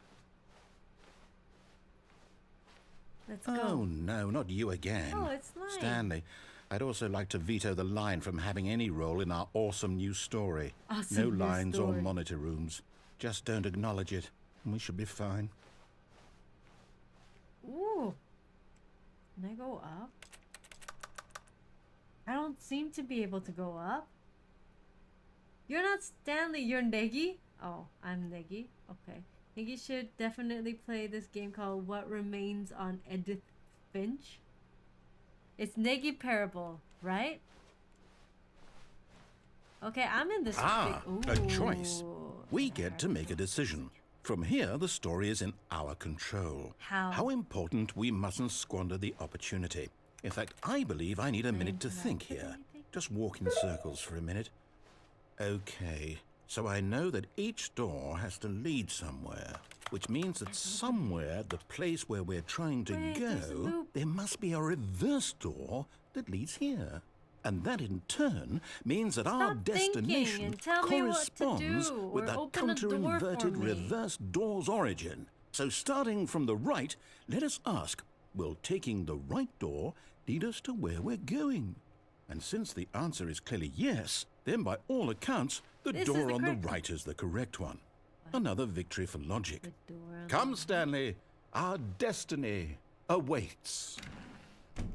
Speaker 1: Let's
Speaker 5: Oh,
Speaker 1: go.
Speaker 5: no, not you again.
Speaker 1: Oh, it's mine.
Speaker 5: Stanley, I'd also like to veto the line from having any role in our awesome new story.
Speaker 1: Awesome
Speaker 5: No
Speaker 1: new
Speaker 5: lines or
Speaker 1: story.
Speaker 5: monitor rooms. Just don't acknowledge it, and we should be fine.
Speaker 1: Ooh. Can I go up? I don't seem to be able to go up. You're not Stanley, you're Negi? Oh, I'm Negi. Okay. Negi should definitely play this game called What Remains on Edith Finch. It's Negi Parable, right? Okay, I'm in this.
Speaker 5: Ah,
Speaker 1: big...
Speaker 5: a choice.
Speaker 1: Ooh.
Speaker 5: We get to make a decision. From here, the story is in our control.
Speaker 1: How?
Speaker 5: How important we mustn't squander the opportunity. In fact, I believe I need a minute to think here. Just walk in circles for a minute. Okay, so I know that each door has to lead somewhere, which means that somewhere, the place where we're trying to
Speaker 1: Wait, there's a
Speaker 5: go,
Speaker 1: loop.
Speaker 5: there must be a reverse door that leads here. And that in turn means that our
Speaker 1: Stop thinking
Speaker 5: destination
Speaker 1: and tell me what to
Speaker 5: corresponds
Speaker 1: do,
Speaker 5: with
Speaker 1: or
Speaker 5: the
Speaker 1: open a door for
Speaker 5: counter-inverted
Speaker 1: me.
Speaker 5: reverse door's origin. So starting from the right, let us ask, will taking the right door lead us to where we're going? And since the answer is clearly yes, then by all accounts, the
Speaker 1: This is
Speaker 5: door
Speaker 1: the
Speaker 5: on the
Speaker 1: correct one.
Speaker 5: right is the correct one. Another victory for logic.
Speaker 1: The door on
Speaker 5: Come, Stanley, our destiny awaits.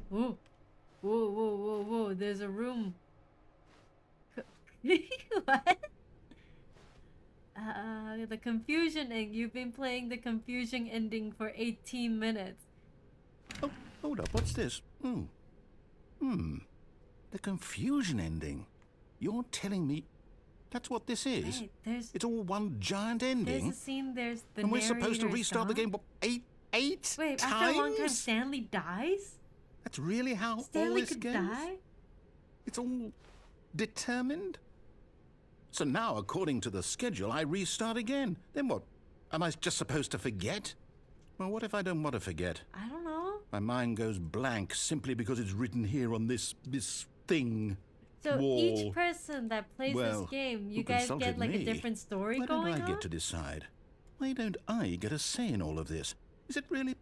Speaker 1: Whoa. Whoa, whoa, whoa, whoa. There's a room. What? The confusion ending. You've been playing the confusion ending for 18 minutes.
Speaker 5: Oh, hold up, what's this? The confusion ending. You're telling me that's what this is?
Speaker 1: Wait, there's
Speaker 5: It's all one giant
Speaker 1: a
Speaker 5: ending?
Speaker 1: scene, there's the
Speaker 5: And we're supposed to
Speaker 1: narrator's
Speaker 5: restart the
Speaker 1: gone?
Speaker 5: game, what, eight
Speaker 1: Wait,
Speaker 5: times?
Speaker 1: after a long time, Stanley dies?
Speaker 5: That's really how all
Speaker 1: Stanley
Speaker 5: this
Speaker 1: could
Speaker 5: goes?
Speaker 1: die?
Speaker 5: It's all determined? So now, according to the schedule, I restart again. Then what? Am I just supposed to forget? Well, what if I don't want to forget?
Speaker 1: I don't know.
Speaker 5: My mind goes blank simply because it's written here on this thing.
Speaker 1: So
Speaker 5: wall.
Speaker 1: each person that plays
Speaker 5: Well,
Speaker 1: this game, you
Speaker 5: who
Speaker 1: guys
Speaker 5: consulted
Speaker 1: get like
Speaker 5: me?
Speaker 1: a different story
Speaker 5: Why don't
Speaker 1: going
Speaker 5: I
Speaker 1: on?
Speaker 5: get to decide? Why don't I get a say in all of this? Is it really?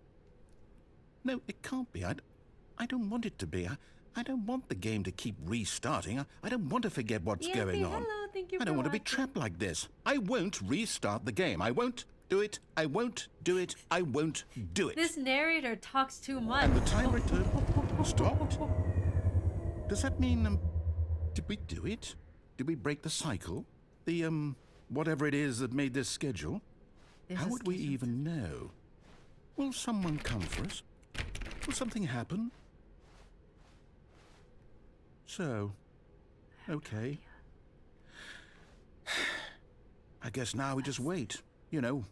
Speaker 5: No, it can't be. I don't want it to be. I don't want the game to keep restarting. I don't want to forget what's
Speaker 1: EMP,
Speaker 5: going on.
Speaker 1: hello, thank you
Speaker 5: I
Speaker 1: for
Speaker 5: don't want to be
Speaker 1: watching.
Speaker 5: trapped like this. I won't restart the game. I won't do it. I won't do it. I won't do it.
Speaker 1: This narrator talks too much.
Speaker 5: And the timer stopped. Does that mean, did we do it? Did we break the cycle? The, whatever it is that made this schedule?
Speaker 1: There's
Speaker 5: How
Speaker 1: a
Speaker 5: would we
Speaker 1: schedule.
Speaker 5: even know? Will someone come for us? Will something happen? So, okay. I guess now we just wait. You know,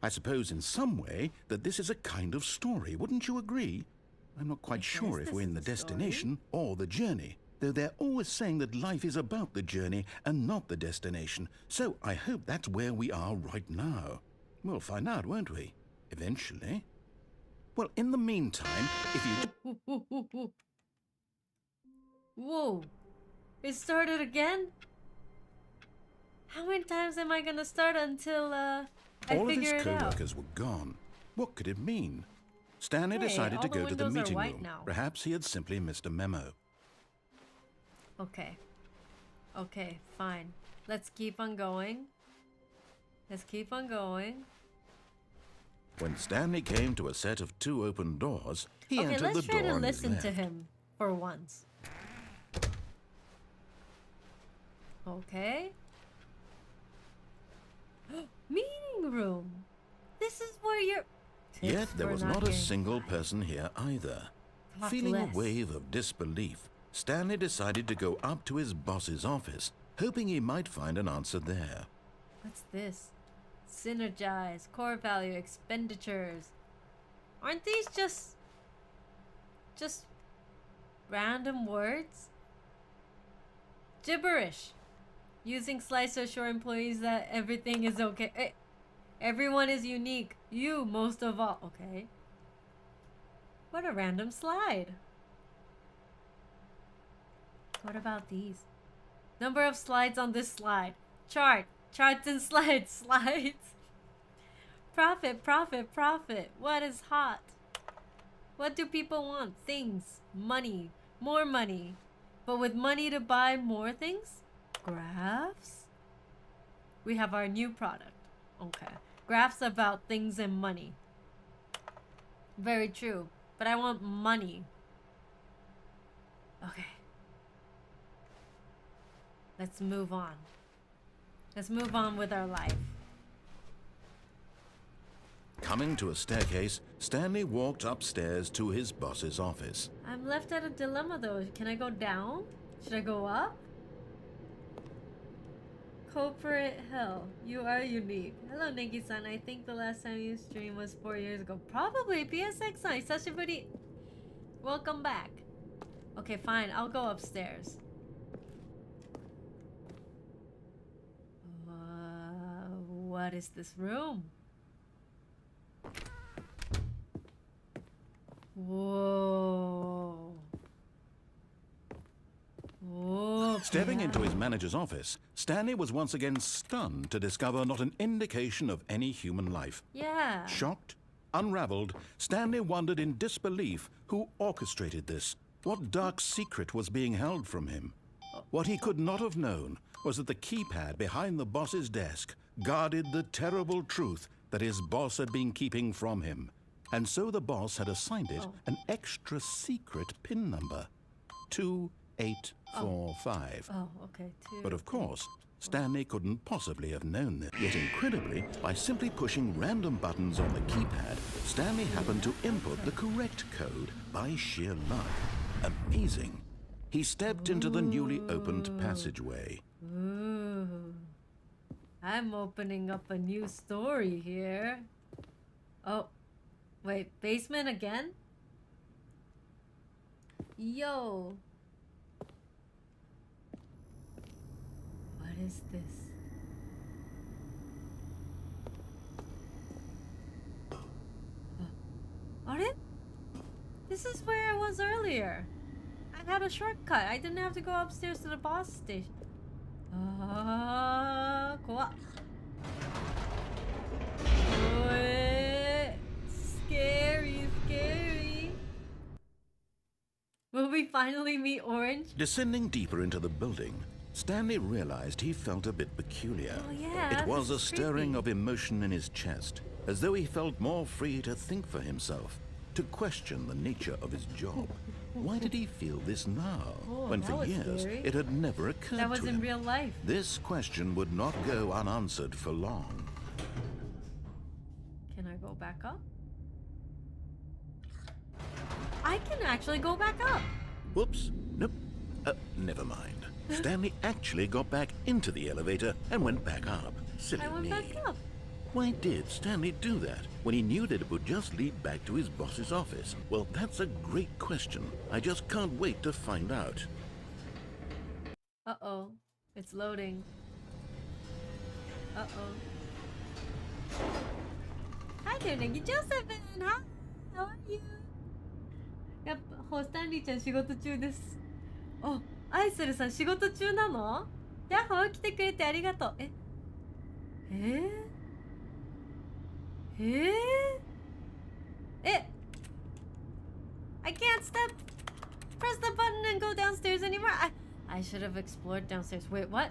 Speaker 5: I suppose in some way that this is a kind of story. Wouldn't you agree? I'm not quite sure if
Speaker 1: this
Speaker 5: we're in
Speaker 1: is
Speaker 5: the
Speaker 1: the story.
Speaker 5: destination or the journey, though they're always saying that life is about the journey and not the destination. So I hope that's where we are right now. We'll find out, won't we? Eventually. Well, in the meantime, if you...
Speaker 1: Whoa. It started again? How many times am I gonna start until I
Speaker 5: All of
Speaker 1: figure
Speaker 5: his
Speaker 1: it out?
Speaker 5: co-workers were gone. What could it mean? Stanley
Speaker 1: Hey,
Speaker 5: decided
Speaker 1: all
Speaker 5: to
Speaker 1: the
Speaker 5: go to the
Speaker 1: windows are
Speaker 5: meeting
Speaker 1: white
Speaker 5: room.
Speaker 1: now.
Speaker 5: Perhaps he had simply missed a memo.
Speaker 1: Okay. Okay, fine. Let's keep on going. Let's keep on going.
Speaker 5: When Stanley came to a set of 2 open doors, he
Speaker 1: Okay,
Speaker 5: entered
Speaker 1: let's
Speaker 5: the
Speaker 1: try
Speaker 5: door
Speaker 1: to
Speaker 5: on his
Speaker 1: listen to
Speaker 5: left.
Speaker 1: him for once. Okay. Meeting room. This is where you're...
Speaker 5: Yet there
Speaker 1: We're
Speaker 5: was
Speaker 1: not
Speaker 5: not a
Speaker 1: getting
Speaker 5: single
Speaker 1: by.
Speaker 5: person here either.
Speaker 1: Talk
Speaker 5: Feeling
Speaker 1: less.
Speaker 5: a wave of disbelief, Stanley decided to go up to his boss's office, hoping he might find an answer there.
Speaker 1: What's this? Synergize, core value, expenditures. Aren't these just random words? Gibberish. Using slides to assure employees that everything is okay. Hey, everyone is unique. You most of all. Okay. What a random slide. What about these? Number of slides on this slide. Chart. Charts and slides. Slides. Profit, profit, profit. What is hot? What do people want? Things. Money. More money. But with money to buy more things? Graphs? We have our new product. Okay. Graphs about things and money. Very true. But I want money. Okay. Let's move on. Let's move on with our life.
Speaker 5: Coming to a staircase, Stanley walked upstairs to his boss's office.
Speaker 1: I'm left at a dilemma though. Can I go down? Should I go up? Corporate hell. You are unique. Hello, Negi-san. I think the last time you streamed was 4 years ago. Probably. PSX-san. Sashiburi. Welcome back. Okay, fine. I'll go upstairs. What is this room? Whoa. Whoa.
Speaker 5: Stepping into his manager's office, Stanley was once again stunned to discover not an indication of any human life.
Speaker 1: Yeah.
Speaker 5: Shocked, unraveled, Stanley wondered in disbelief who orchestrated this. What dark secret was being held from him? What he could not have known was that the keypad behind the boss's desk guarded the terrible truth that his boss had been keeping from him. And so the boss had assigned it an extra secret PIN number. 2845.
Speaker 1: Oh, okay.
Speaker 5: But of course, Stanley couldn't possibly have known this. Yet incredibly, by simply pushing random buttons on the keypad, Stanley happened to input the correct code by sheer luck. Amazing. He stepped into the newly opened passageway.
Speaker 1: Ooh. I'm opening up a new story here. Oh, wait, basement again? Yo. What is this? Are it? This is where I was earlier. I had a shortcut. I didn't have to go upstairs to the boss station. What? Scary, scary. Will we finally meet Orange?
Speaker 5: Descending deeper into the building, Stanley realized he felt a bit peculiar.
Speaker 1: Oh yeah,
Speaker 5: It was a
Speaker 1: this is
Speaker 5: stirring
Speaker 1: creepy.
Speaker 5: of emotion in his chest, as though he felt more free to think for himself, to question the nature of his job. Why did he feel this now, when
Speaker 1: that
Speaker 5: for
Speaker 1: was
Speaker 5: years
Speaker 1: scary.
Speaker 5: it had never occurred
Speaker 1: That was
Speaker 5: to
Speaker 1: in
Speaker 5: him?
Speaker 1: real life.
Speaker 5: This question would not go unanswered for long.
Speaker 1: Can I go back up? I can actually go back up.
Speaker 5: Whoops, nope, never mind. Stanley actually got back into the elevator and went back up. Silly
Speaker 1: I went
Speaker 5: me.
Speaker 1: back up.
Speaker 5: Why did Stanley do that when he knew that it would just lead back to his boss's office? Well, that's a great question. I just can't wait to find out.
Speaker 1: Uh-oh. It's loading. Uh-oh. Hi there, Negi Josephine! Hi! How are you? やっぱ、スタンリーちゃん仕事中です。あ、アイセルさん仕事中なの？ヤッホー来てくれてありがとう。I can't step. Press the button and go downstairs anymore. I should have explored downstairs. Wait, what?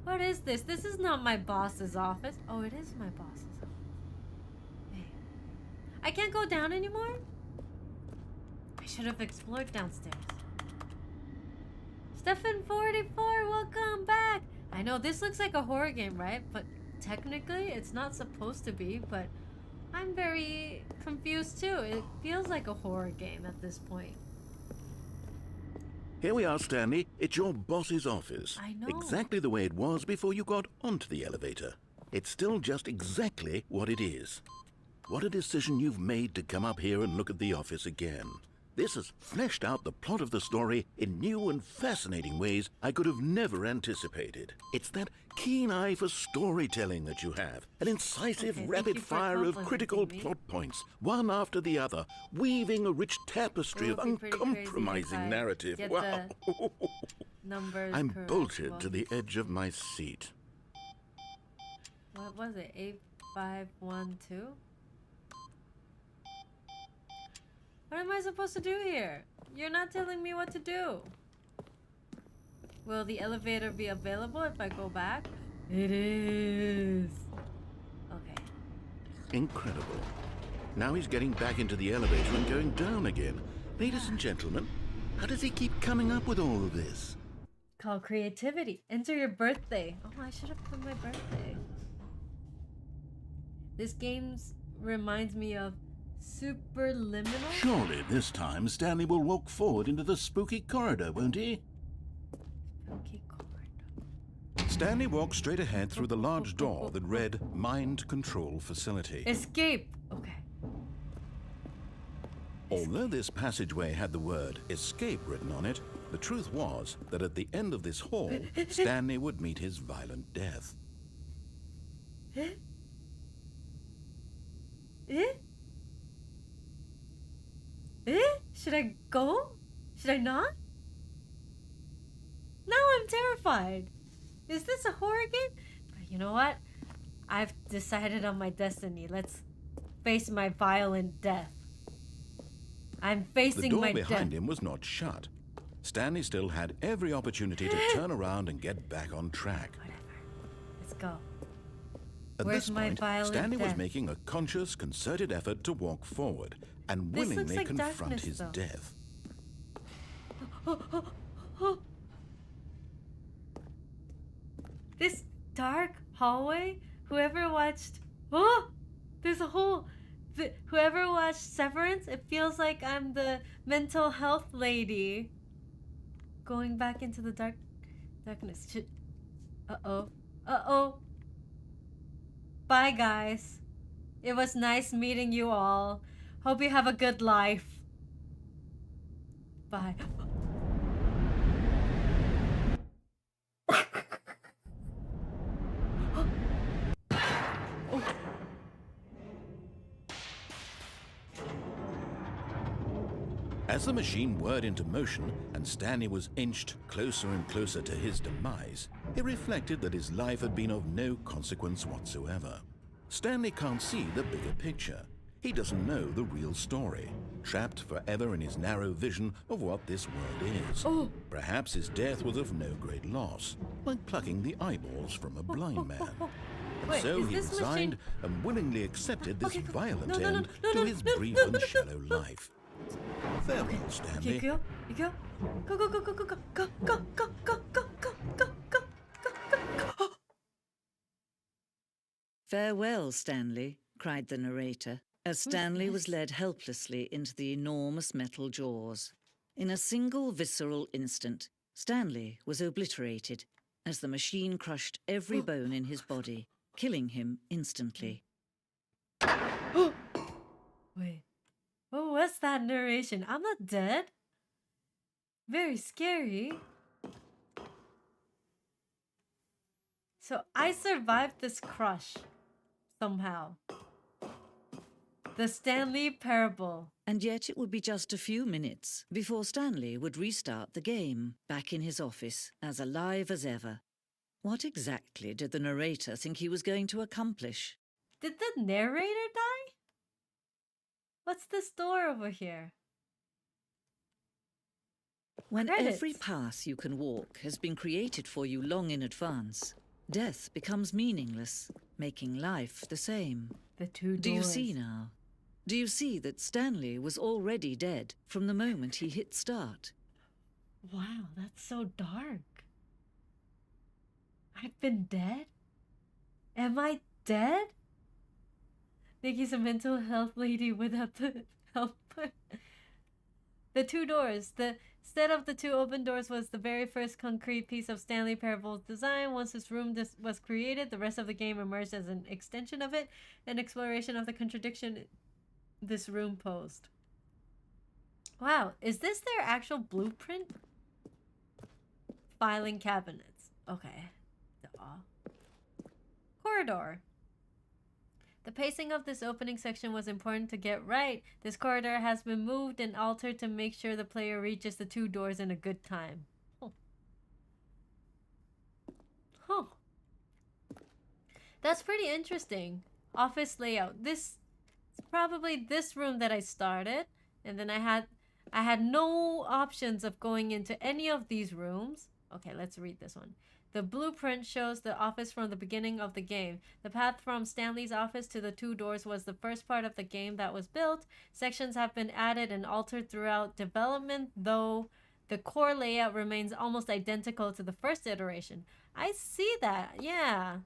Speaker 1: What is this? This is not my boss's office. Oh, it is my boss's office. Hey. I can't go down anymore? I should have explored downstairs. Stefan44, welcome back. I know this looks like a horror game, right? But technically, it's not supposed to be, but I'm very confused too. It feels like a horror game at this point.
Speaker 5: Here we are, Stanley. It's your boss's office.
Speaker 1: I know.
Speaker 5: Exactly the way it was before you got onto the elevator. It's still just exactly what it is. What a decision you've made to come up here and look at the office again. This has fleshed out the plot of the story in new and fascinating ways I could have never anticipated. It's that keen eye for storytelling that you have, an incisive
Speaker 1: Okay, thank
Speaker 5: rapid
Speaker 1: you for
Speaker 5: fire of critical
Speaker 1: complimenting me.
Speaker 5: plot points, one after the other, weaving a rich tapestry
Speaker 1: It
Speaker 5: of
Speaker 1: would be pretty crazy if
Speaker 5: uncompromising
Speaker 1: I
Speaker 5: narrative.
Speaker 1: get
Speaker 5: Wow.
Speaker 1: Numbers
Speaker 5: I'm
Speaker 1: correct.
Speaker 5: bolted
Speaker 1: Well,
Speaker 5: to the edge of my seat.
Speaker 1: what was it? 8512? What am I supposed to do here? You're not telling me what to do. Will the elevator be available if I go back? It is. Okay.
Speaker 5: Incredible. Now he's getting back into the elevator and going down again. Ladies and gentlemen, how does he keep coming up with all of this?
Speaker 1: Called creativity. Enter your birthday. Oh, I should have put my birthday. This game reminds me of Superliminal.
Speaker 5: Surely this time Stanley will walk forward into the spooky corridor, won't he?
Speaker 1: Okay, corridor.
Speaker 5: Stanley walked straight ahead through the large door that read Mind Control Facility.
Speaker 1: Escape. Okay.
Speaker 5: Although this passageway had the word escape written on it, the truth was that at the end of this hall, Stanley would meet his violent death.
Speaker 1: Eh? Eh? Eh? Should I go? Should I not? Now I'm terrified. Is this a horror game? But you know what? I've decided on my destiny. Let's face my violent death. I'm
Speaker 5: The
Speaker 1: facing
Speaker 5: door
Speaker 1: my
Speaker 5: behind
Speaker 1: death.
Speaker 5: him was not shut. Stanley still had every opportunity to turn around and get back on track.
Speaker 1: Whatever. Let's go.
Speaker 5: At
Speaker 1: Where's
Speaker 5: this
Speaker 1: my
Speaker 5: point,
Speaker 1: violent
Speaker 5: Stanley was
Speaker 1: death?
Speaker 5: making a conscious, concerted effort to walk forward and
Speaker 1: This looks
Speaker 5: willingly
Speaker 1: like
Speaker 5: confront
Speaker 1: darkness,
Speaker 5: his
Speaker 1: though.
Speaker 5: death.
Speaker 1: This dark hallway. Whoever watched, oh, there's a whole. Whoever watched Severance, it feels like I'm the mental health lady. Going back into the darkness. Uh oh. Bye, guys. It was nice meeting you all. Hope you have a good life. Bye.
Speaker 5: As the machine whirred into motion and Stanley was inched closer and closer to his demise, he reflected that his life had been of no consequence whatsoever. Stanley can't see the bigger picture. He doesn't know the real story, trapped forever in his narrow vision of what this world is.
Speaker 1: Oh.
Speaker 5: Perhaps his death was of no great loss, like plucking the eyeballs from a blind man. And
Speaker 1: Wait,
Speaker 5: so
Speaker 1: is
Speaker 5: he
Speaker 1: this machine-
Speaker 5: resigned and willingly accepted this
Speaker 1: Okay, go.
Speaker 5: violent
Speaker 1: No, no, no,
Speaker 5: end
Speaker 1: no,
Speaker 5: to
Speaker 1: no,
Speaker 5: his
Speaker 1: no,
Speaker 5: brief
Speaker 1: no,
Speaker 5: and
Speaker 1: no, no,
Speaker 5: shallow
Speaker 1: no.
Speaker 5: life. Farewell,
Speaker 1: Okay,
Speaker 5: Stanley.
Speaker 1: go. You go. Go, go, go, go, go, go, go, go, go, go, go, go, go, go, go.
Speaker 6: Farewell, Stanley, cried the narrator, as Stanley was led helplessly into the enormous metal jaws. In a single visceral instant, Stanley was obliterated as the machine crushed every bone in his body, killing him instantly.
Speaker 1: Wait. What was that narration? I'm not dead. Very scary. So I survived this crush somehow. The Stanley Parable.
Speaker 6: And yet it would be just a few minutes before Stanley would restart the game, back in his office, as alive as ever. What exactly did the narrator think he was going to accomplish?
Speaker 1: Did the narrator die? What's this door over here?
Speaker 6: When
Speaker 1: Credits.
Speaker 6: every path you can walk has been created for you long in advance, death becomes meaningless, making life the same.
Speaker 1: The two doors.
Speaker 6: Do you see now? Do you see that Stanley was already dead from the moment he hit start?
Speaker 1: Wow, that's so dark. I've been dead? Am I dead? Nikki's a mental health lady without the helper. The two doors. The set of the two open doors was the very first concrete piece of Stanley Parable's design. Once this room was created, the rest of the game emerged as an extension of it, an exploration of the contradiction this room posed. Wow, is this their actual blueprint? Filing cabinets. Okay. Corridor. The pacing of this opening section was important to get right. This corridor has been moved and altered to make sure the player reaches the 2 doors in a good time. Huh. That's pretty interesting. Office layout. This is probably this room that I started, and then I had no options of going into any of these rooms. Okay, let's read this one. The blueprint shows the office from the beginning of the game. The path from Stanley's office to the 2 doors was the first part of the game that was built. Sections have been added and altered throughout development, though the core layout remains almost identical to the first iteration. I see that, yeah.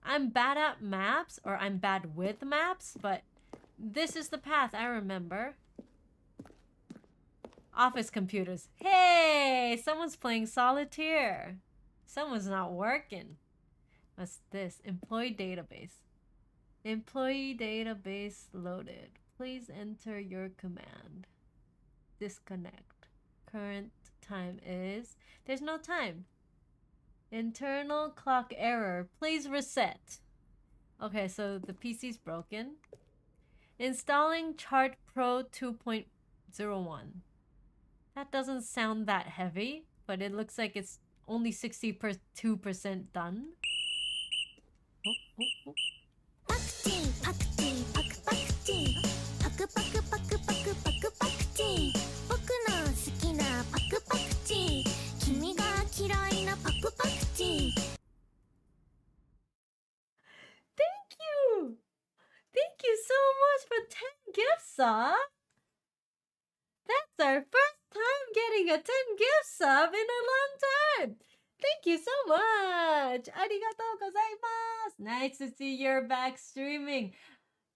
Speaker 1: I'm bad at maps, or I'm bad with maps, but this is the path I remember. Office computers. Hey, someone's playing solitaire. Someone's not working. What's this? Employee database. Employee database loaded. Please enter your command. Disconnect. Current time is... There's no time. Internal clock error. Please reset. Okay, so the PC's broken. Installing Chart Pro 2.01. That doesn't sound that heavy, but it looks like it's only 62% done. Oh.
Speaker 7: パクチンパクチンパクパクチンパクパクパクパクパクパクチン僕の好きなパクパクチン君が嫌いなパクパクチン
Speaker 1: Thank you! Thank you so much for 10 gift sub! That's our first time getting a 10 gift sub in a long time! Thank you so much! Arigatou gozaimasu! Nice to see you're back streaming.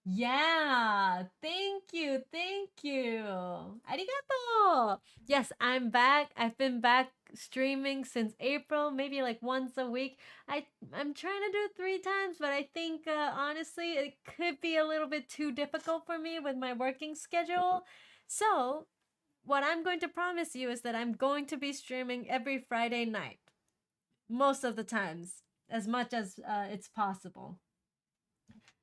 Speaker 1: Yeah, thank you. Arigatou! Yes, I'm back. I've been back streaming since April, maybe like once a week. I'm trying to do it 3 times, but I think honestly it could be a little bit too difficult for me with my working schedule. So, what I'm going to promise you is that I'm going to be streaming every Friday night. Most of the times, as much as it's possible.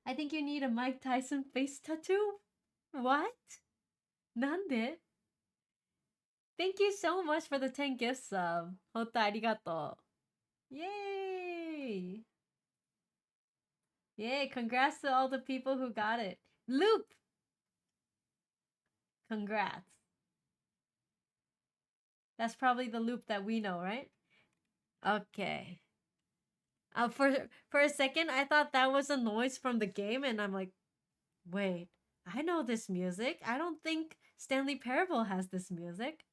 Speaker 1: I think you need a Mike Tyson face tattoo? What? Nande? Thank you so much for the 10 gift sub. Hotta arigato. Yay! Yay, congrats to all the people who got it. Loop! Congrats. That's probably the loop that we know, right? Okay. For a second, I thought that was a noise from the game, and I'm like, wait, I know this music. I don't think Stanley Parable has this music.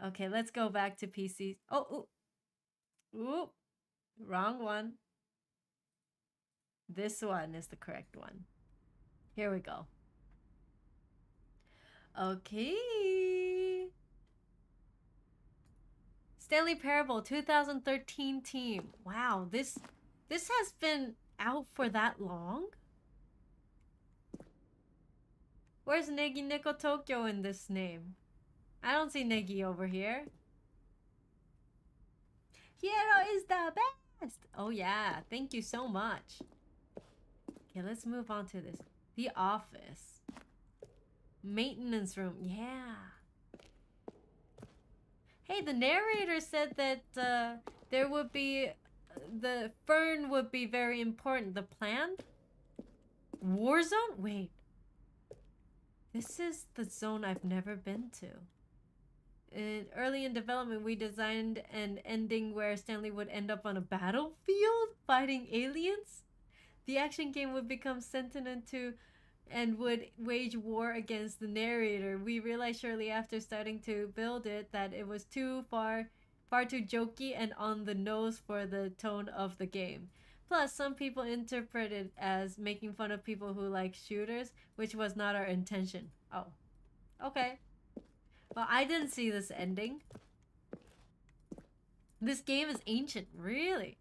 Speaker 1: Okay, let's go back to PCs. Oh, ooh, wrong one. This one is the correct one. Here we go. Okay. Stanley Parable 2013 team. Wow, this has been out for that long? Where's NegiNeko Tokyo in this name? I don't see Negi over here. Hero is the best! Oh yeah, thank you so much. Okay, let's move on to this. The office. Maintenance room, yeah. Hey, the narrator said that there would be... the fern would be very important. The plant? Warzone? Wait. This is the zone I've never been to. Early in development, we designed an ending where Stanley would end up on a battlefield fighting aliens. The action game would become sentient to and would wage war against the narrator. We realized shortly after starting to build it that it was far too jokey and on the nose for the tone of the game. Plus, some people interpret it as making fun of people who like shooters, which was not our intention. Oh, okay. Well, I didn't see this ending. This game is ancient, really.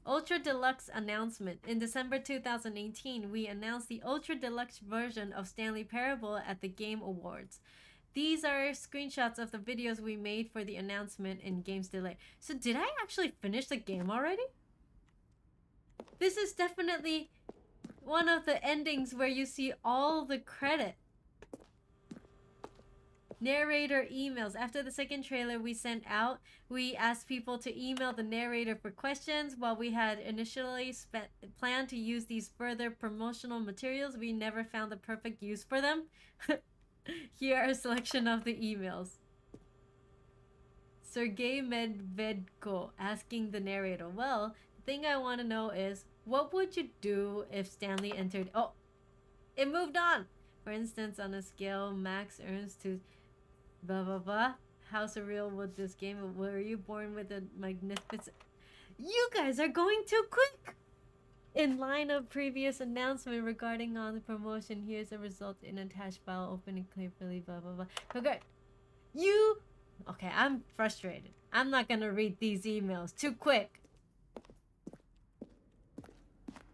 Speaker 1: Ultra Deluxe announcement. In December 2018, we announced the Ultra Deluxe version of Stanley Parable at the Game Awards. these are screenshots of the videos we made for the announcement in Games Delay. So did I actually finish the game already? This is definitely one of the endings where you see all the credit. Narrator emails. After the second trailer we sent out, we asked people to email the narrator for questions. While we had initially planned to use these further promotional materials, we never found the perfect use for them. Here are a selection of the emails. Sergei Medvedko asking the narrator, well, the thing I want to know is, what would you do if Stanley entered... Oh! It moved on! For instance, on a scale Max earns to... blah blah blah. How surreal would this game? Were you born with a magnificent... You guys are going too quick! In line of previous announcement regarding on the promotion, here's a result in attached file. Open and clearly blah blah blah. Okay. You... Okay, I'm frustrated. I'm not gonna read these emails. Too quick.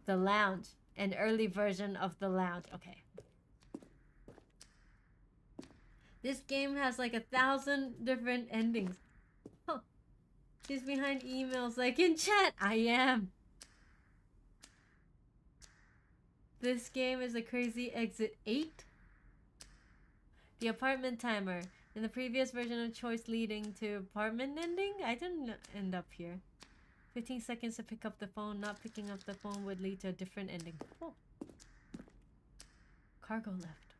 Speaker 1: The Lounge. An early version of The Lounge. Okay. This game has like 1,000 different endings. Huh. She's behind emails like in chat. I am. This game is a crazy exit 8. The apartment timer. In the previous version of choice leading to apartment ending, I didn't end up here. 15 seconds to pick up the phone. Not picking up the phone would lead to a different ending. Oh. Cargo left.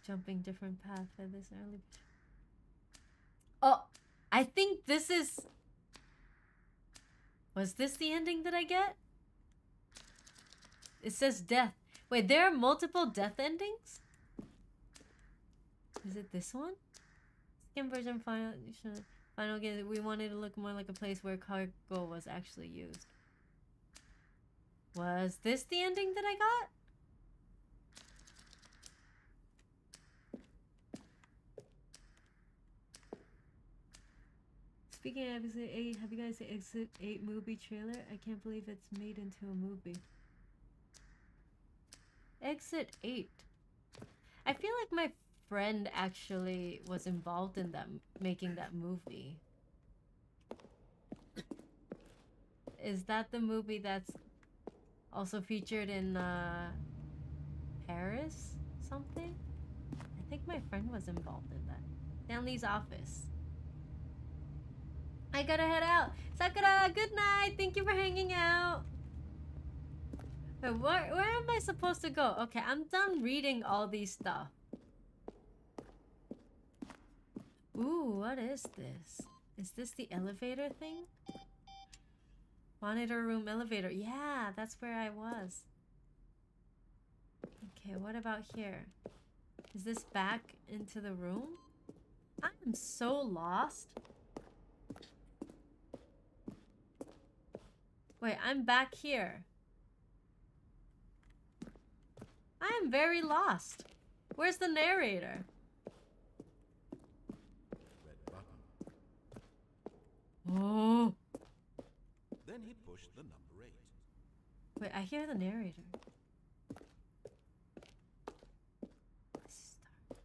Speaker 1: Jumping different path for this early. Oh, I think this is... Was this the ending that I get? It says death. Wait, there are multiple death endings? Is it this one? Second version final game. We wanted to look more like a place where cargo was actually used. Was this the ending that I got? Speaking of Exit 8, have you guys seen Exit 8 movie trailer? I can't believe it's made into a movie. Exit 8. I feel like my friend actually was involved in that, making that movie. Is that the movie that's also featured in Paris? Something? I think my friend was involved in that. Stanley's office. I gotta head out. Sakura, good night. Thank you for hanging out. Wait, where am I supposed to go? Okay, I'm done reading all these stuff. Ooh, what is this? Is this the elevator thing? Monitor room elevator. Yeah, that's where I was. Okay, what about here? Is this back into the room? I am so lost. Wait, I'm back here. I am very lost. Where's the narrator?
Speaker 5: Red button.
Speaker 1: Oh.
Speaker 5: Then he pushed the number 8.
Speaker 1: Wait, I hear the narrator. This is dark.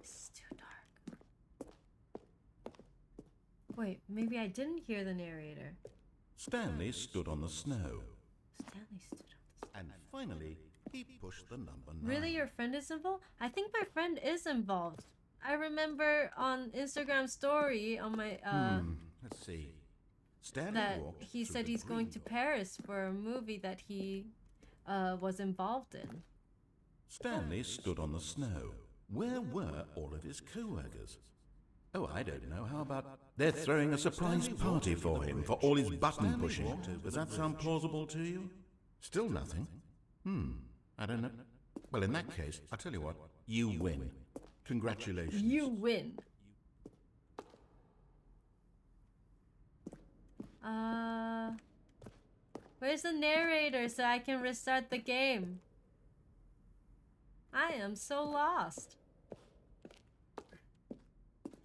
Speaker 1: This is too dark. Wait, maybe I didn't hear the narrator.
Speaker 5: Stanley stood on the snow.
Speaker 1: Stanley stood on the...
Speaker 5: And finally, he pushed the number 9.
Speaker 1: Really, your friend is involved? I think my friend is involved. I remember on Instagram story on my
Speaker 5: Let's see. Stanley
Speaker 1: that
Speaker 5: walked
Speaker 1: he
Speaker 5: through
Speaker 1: said
Speaker 5: the
Speaker 1: he's going
Speaker 5: green
Speaker 1: to
Speaker 5: door.
Speaker 1: Paris for a movie that he was involved in.
Speaker 5: Stanley stood on the snow. Where were all of his co-workers? Oh, I don't know. How about they're throwing a surprise party for him for all his button pushing? Does that sound plausible to you? Still nothing? I don't know. Well, in that case, I'll tell you what. You win. Congratulations.
Speaker 1: You win. Where's the narrator so I can restart the game? I am so lost.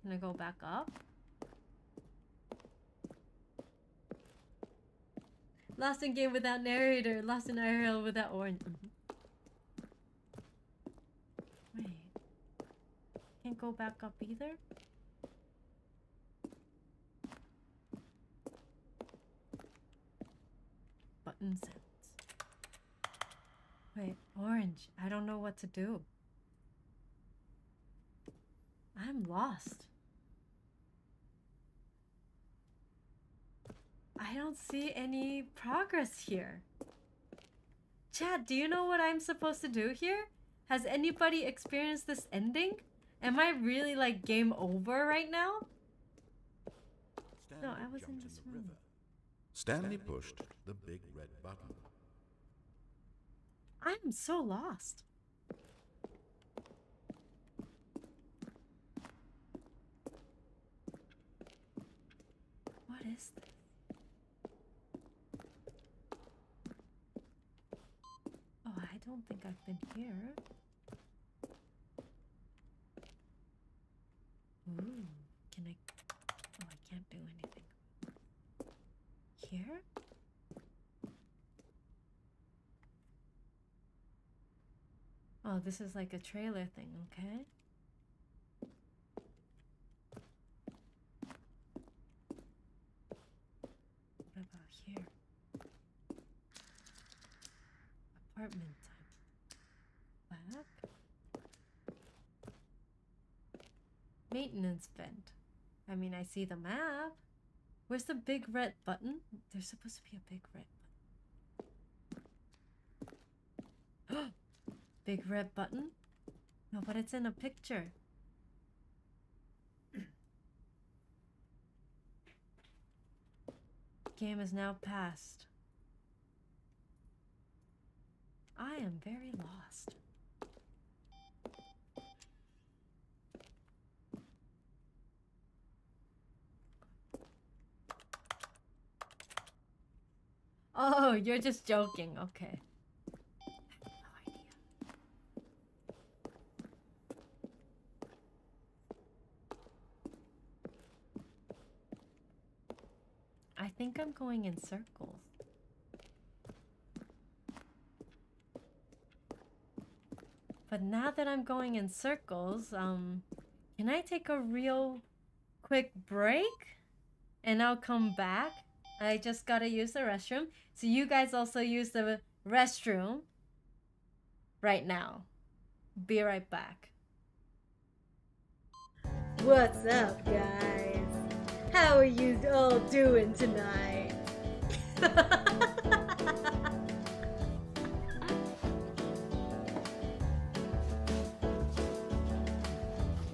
Speaker 1: Can I go back up? Lost in game without narrator. Lost in IRL without orange. go back up either? Button sounds. Wait, orange. I don't know what to do. I'm lost. I don't see any progress here. Chat, do you know what I'm supposed to do here? Has anybody experienced this ending? Am I really like game over right now? No, I was in this room.
Speaker 5: Stanley pushed the big red button.
Speaker 1: I'm so lost. What is this? Oh, I don't think I've been here. Ooh, can I? Oh, I can't do anything. Here? Oh, this is like a trailer thing, okay? What about here? Apartment type. Back. Maintenance vent. I mean, I see the map. Where's the big red button? There's supposed to be a big red button. Big red button? No, but it's in a picture. Game is now passed. I am very lost. Oh, you're just joking. Okay. I have no idea. I think I'm going in circles. But now that I'm going in circles, can I take a real quick break? And I'll come back. I just gotta use the restroom. So you guys also use the restroom right now. Be right back. What's up, guys? How are you all doing tonight?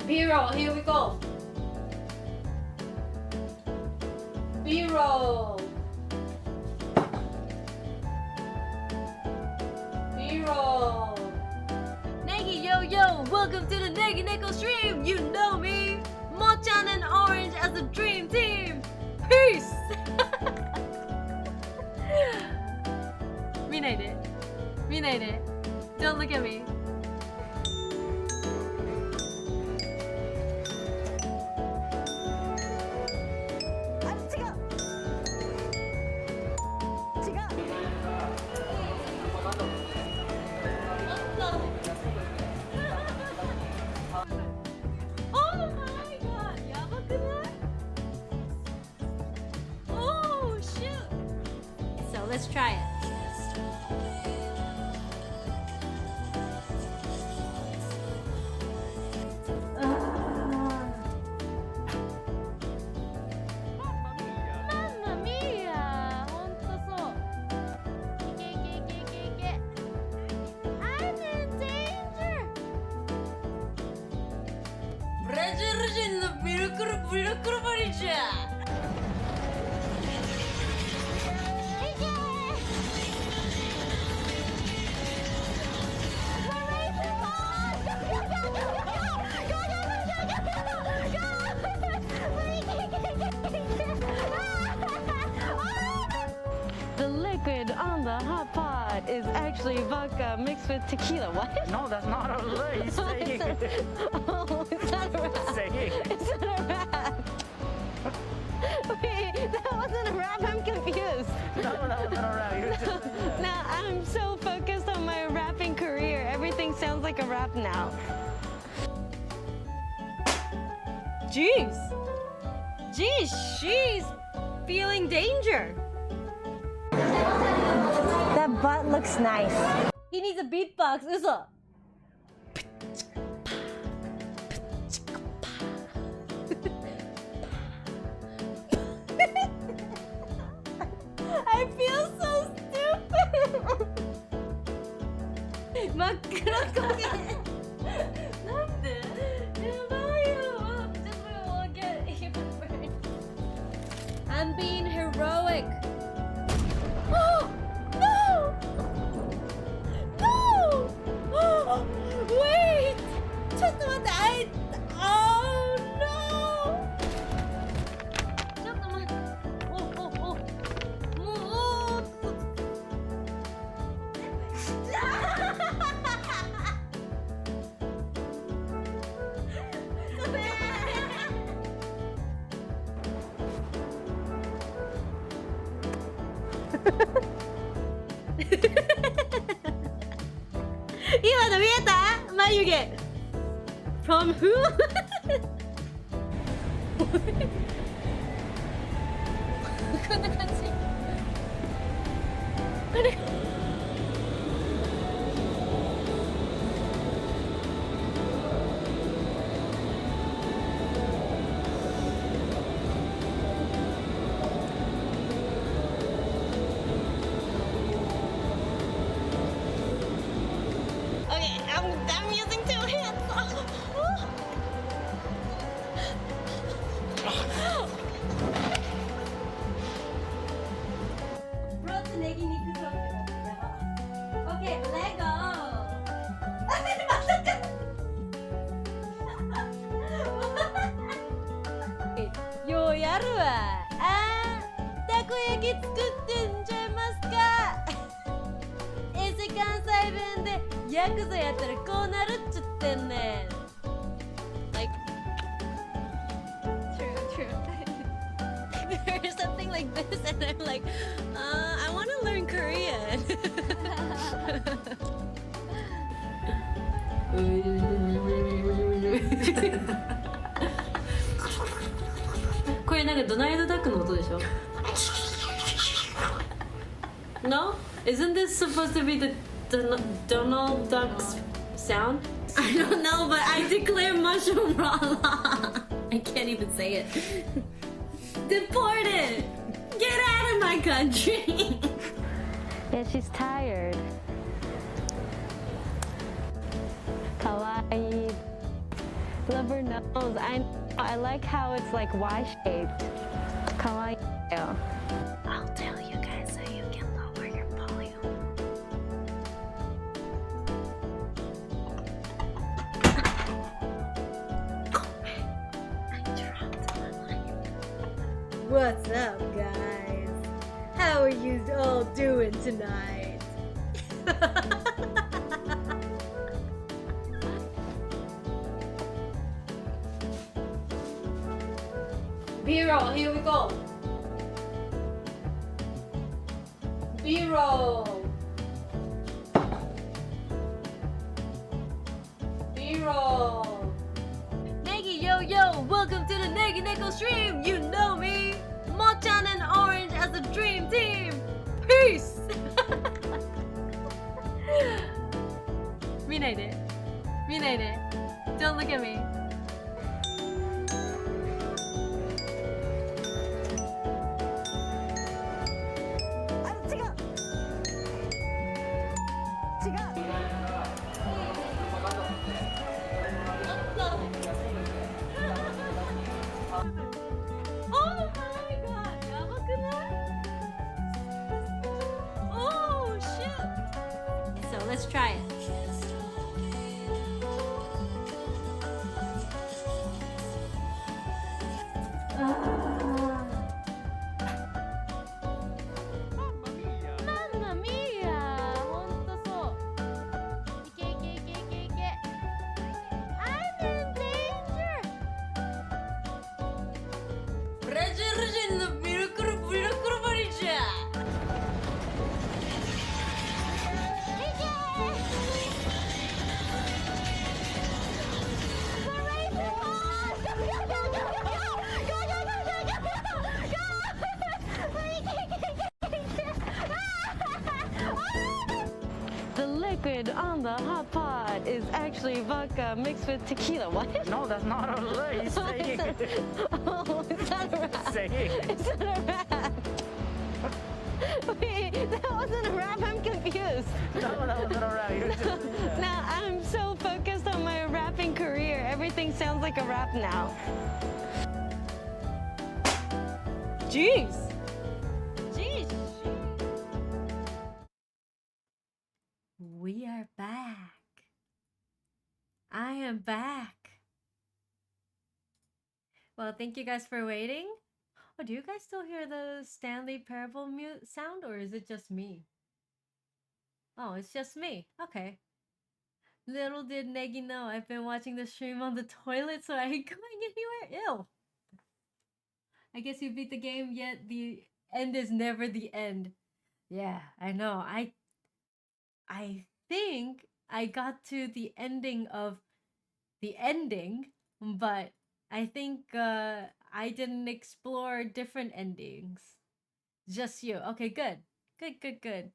Speaker 1: B-roll, here we go. B-roll. B-roll. Negi, yo, welcome to the NegiNeko stream. You know me, Mo-chan and Orange as a dream team. Peace. 見ないで。見ないで。Don't look at me. Let's try it. Mamma mia! ほんとそう。いけいけいけいけいけ。I'm in danger! ブラジル人のビルクルバリじゃ。
Speaker 3: The liquid on the hot pot is actually vodka mixed with tequila. What?
Speaker 2: No, that's not a lie. He's saying it.
Speaker 3: Oh, it's not a rap.
Speaker 2: Saying.
Speaker 3: It's not a rap. Wait, that wasn't a rap. I'm confused.
Speaker 2: No, that wasn't a rap. You just said that.
Speaker 3: Now I'm so focused on my rapping career. Everything sounds like a rap now.
Speaker 1: Jeez. Jeez, she's feeling danger.
Speaker 3: That butt looks nice.
Speaker 1: He needs a beatbox.嘘. I feel so stupid. 真っ黒焦げ。なんで？やばいよ。Just will get even burned. I'm being heroic. Oh no! No! Wait! ちょっと待って。Oh no! ちょっと待って。もう今の見えた？眉毛 From who? こんな感じ。これI'm using two hands. Brought the NegiNeko something. Okay, Lego. ようやるわ。たこ焼き作ってんちゃいますか？衛生関西弁でヤクザやったらこうなるっちゅってんねん。Like, true. There's something like this, and I'm like, I want to learn Korean. これなんかドナルド・ダックの音でしょ？ No? Isn't this supposed to be the Donald Duck's sound? I don't know, but I declare mushroom raw law. I can't even say it. Deported! Get out of my country!
Speaker 3: Yeah, she's tired. Kawaii. Love her nose. I like how it's like Y-shaped. Kawaii.
Speaker 7: I'll tell you guys so you can lower your volume. I dropped my mic.
Speaker 1: What's up, guys? How are you all doing tonight? B-roll, here we go. B-roll. B-roll. Negi, yo, welcome to the NegiNeko stream. You know me, Mochan and Orange as a dream team. Peace. 見ないで。Don't look at me. Oh my god, やばくない? Oh shit. So let's try it.
Speaker 3: liquid on the hot pot is actually vodka mixed with tequila. What?
Speaker 2: No, that's not a lie. He's saying it.
Speaker 3: Oh, it's not a rap.
Speaker 2: Saying it.
Speaker 3: It's not a rap. Wait, that wasn't a rap. I'm confused.
Speaker 2: No, that wasn't a rap. You just, yeah.
Speaker 3: Now I'm so focused on my rapping career. Everything sounds like a rap now.
Speaker 1: Jeez. Jeez. We are back. I am back. Well, thank you guys for waiting. Oh, do you guys still hear the Stanley Parable sound, or is it just me? Oh, it's just me. Okay. Little did Negi know I've been watching the stream on the toilet, so I ain't going anywhere. Ew. I guess you beat the game, yet the end is never the end. Yeah, I know. I think I got to the ending of the ending, but I think I didn't explore different endings. Just you. Okay, good. Good.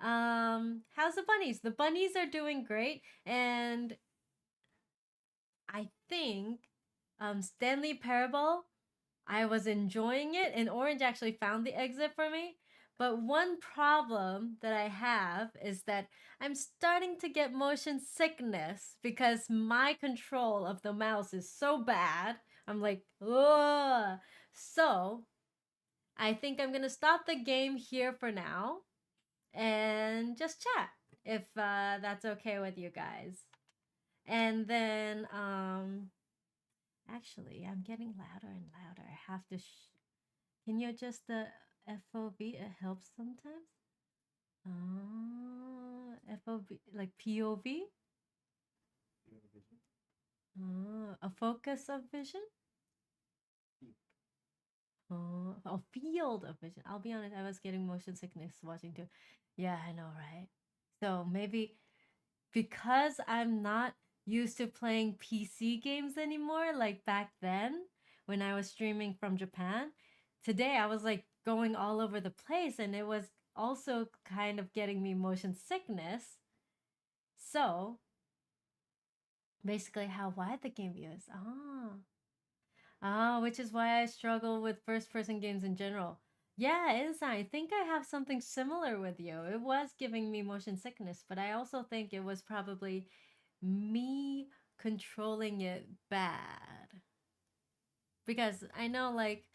Speaker 1: How's the bunnies? The bunnies are doing great, and I think Stanley Parable, I was enjoying it, and Orange actually found the exit for me. But one problem that I have is that I'm starting to get motion sickness because my control of the mouse is so bad. I'm like, ugh. So I think I'm gonna stop the game here for now and just chat if that's okay with you guys. And then actually I'm getting louder and louder. I have to can you adjust the FOV? It helps sometimes. FOV, like POV? A focus of vision? A field of vision. I'll be honest, I was getting motion sickness watching too. Yeah, I know, right? So maybe because I'm not used to playing PC games anymore, like back then when I was streaming from Japan, today I was like going all over the place, and it was also kind of getting me motion sickness. So basically how wide the game view is. Which is why I struggle with first person games in general. Yeah, it is. I think I have something similar with you. It was giving me motion sickness, but I also think it was probably me controlling it bad. Because I know like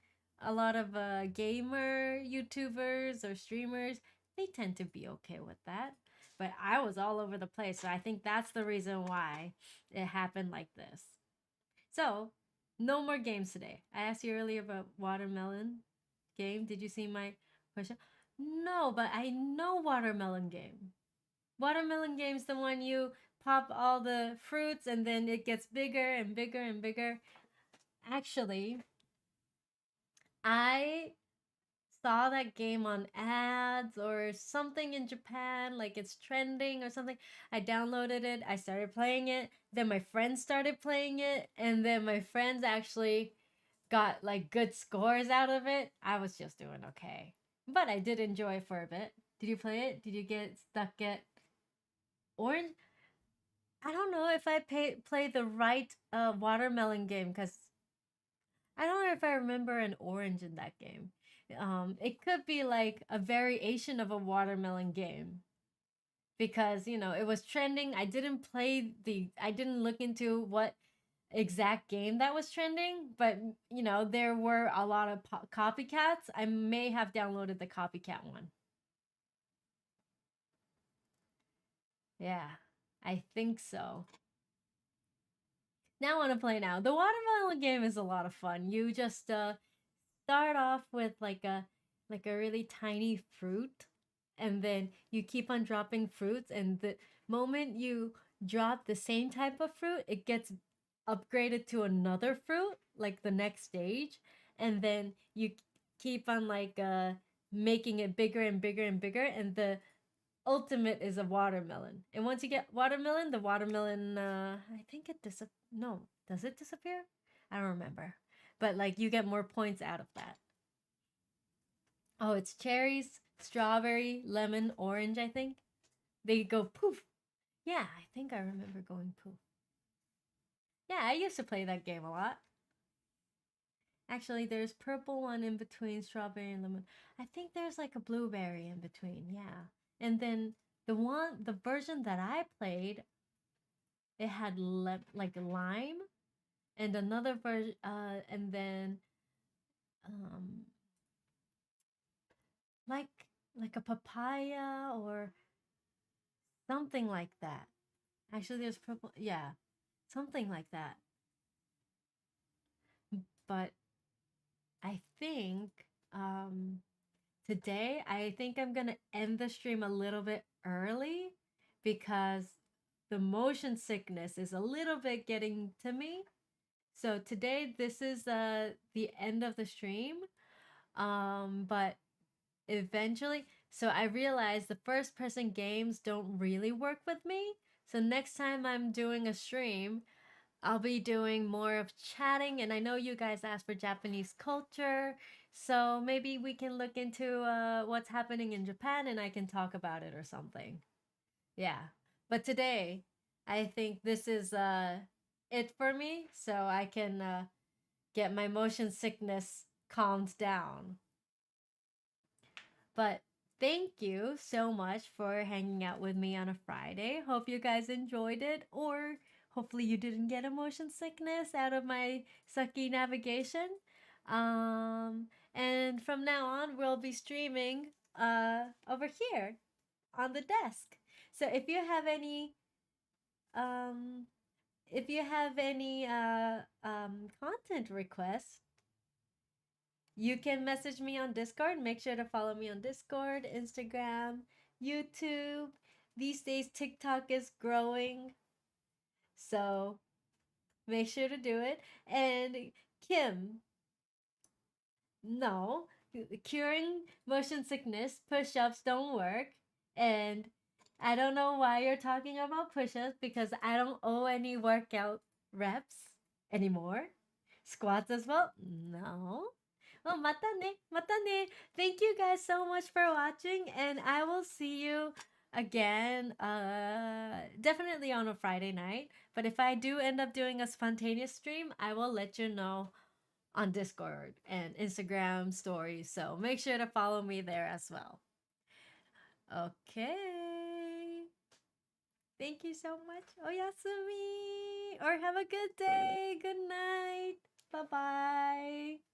Speaker 1: a lot of gamer YouTubers or streamers, they tend to be okay with that. But I was all over the place, so I think that's the reason why it happened like this. So, no more games today. I asked you earlier about watermelon game. Did you see my question? No, but I know watermelon game. Watermelon game's the one you pop all the fruits and then it gets bigger and bigger and bigger. Actually, I saw that game on ads or something in Japan, like it's trending or something. I downloaded it, I started playing it, then my friends started playing it, and then my friends actually got like good scores out of it. I was just doing okay. But I did enjoy it for a bit. Did you play it? Did you get stuck at orange? I don't know if I play the right watermelon game because I don't know if I remember an orange in that game. It could be like a variation of a watermelon game because you know it was trending. I didn't look into what exact game that was trending, but you know there were a lot of copycats. I may have downloaded the copycat one. Yeah, I think so. Now I want to play now. The watermelon game is a lot of fun. You just start off with like a really tiny fruit, and then you keep on dropping fruits, and the moment you drop the same type of fruit, it gets upgraded to another fruit, like the next stage, and then you keep on like making it bigger and bigger and bigger, and the ultimate is a watermelon. And once you get watermelon, the watermelon I think it no, does it disappear? I don't remember. But like you get more points out of that. Oh, it's cherries, strawberry, lemon, orange, I think. They go poof. Yeah, I think I remember going poof. Yeah, I used to play that game a lot. Actually, there's purple one in between strawberry and lemon. I think there's like a blueberry in between. Yeah. And then the version that I played, it had like lime, and another version, and then um, like like a papaya or something like that. Actually, there's purple. Yeah, something like that. But I think um today I think I'm gonna end the stream a little bit early because the motion sickness is a little bit getting to me. So today this is the end of the stream. But eventually, so I realized the first person games don't really work with me. So next time I'm doing a stream, I'll be doing more of chatting, and I know you guys asked for Japanese culture, so maybe we can look into what's happening in Japan and I can talk about it or something. Yeah. But today, I think this is it for me, so I can get my motion sickness calmed down. But thank you so much for hanging out with me on a Friday. Hope you guys enjoyed it, or hopefully you didn't get a motion sickness out of my sucky navigation. And from now on, we'll be streaming over here on the desk. So um, if you have any content requests, you can message me on Discord. Make sure to follow me on Discord, Instagram, YouTube. These days, TikTok is growing. So make sure to do it. And Kim, no, curing motion sickness, push ups don't work. And I don't know why you're talking about push ups because I don't owe any workout reps anymore. Squats as well? No. Well, mata ne, mata ne. Thank you guys so much for watching, and I will see you again definitely on a Friday night. But if I do end up doing a spontaneous stream, I will let you know on Discord and Instagram stories. So make sure to follow me there as well. Okay. Thank you so much. Oyasumi. Or have a good day. Good night. Bye bye.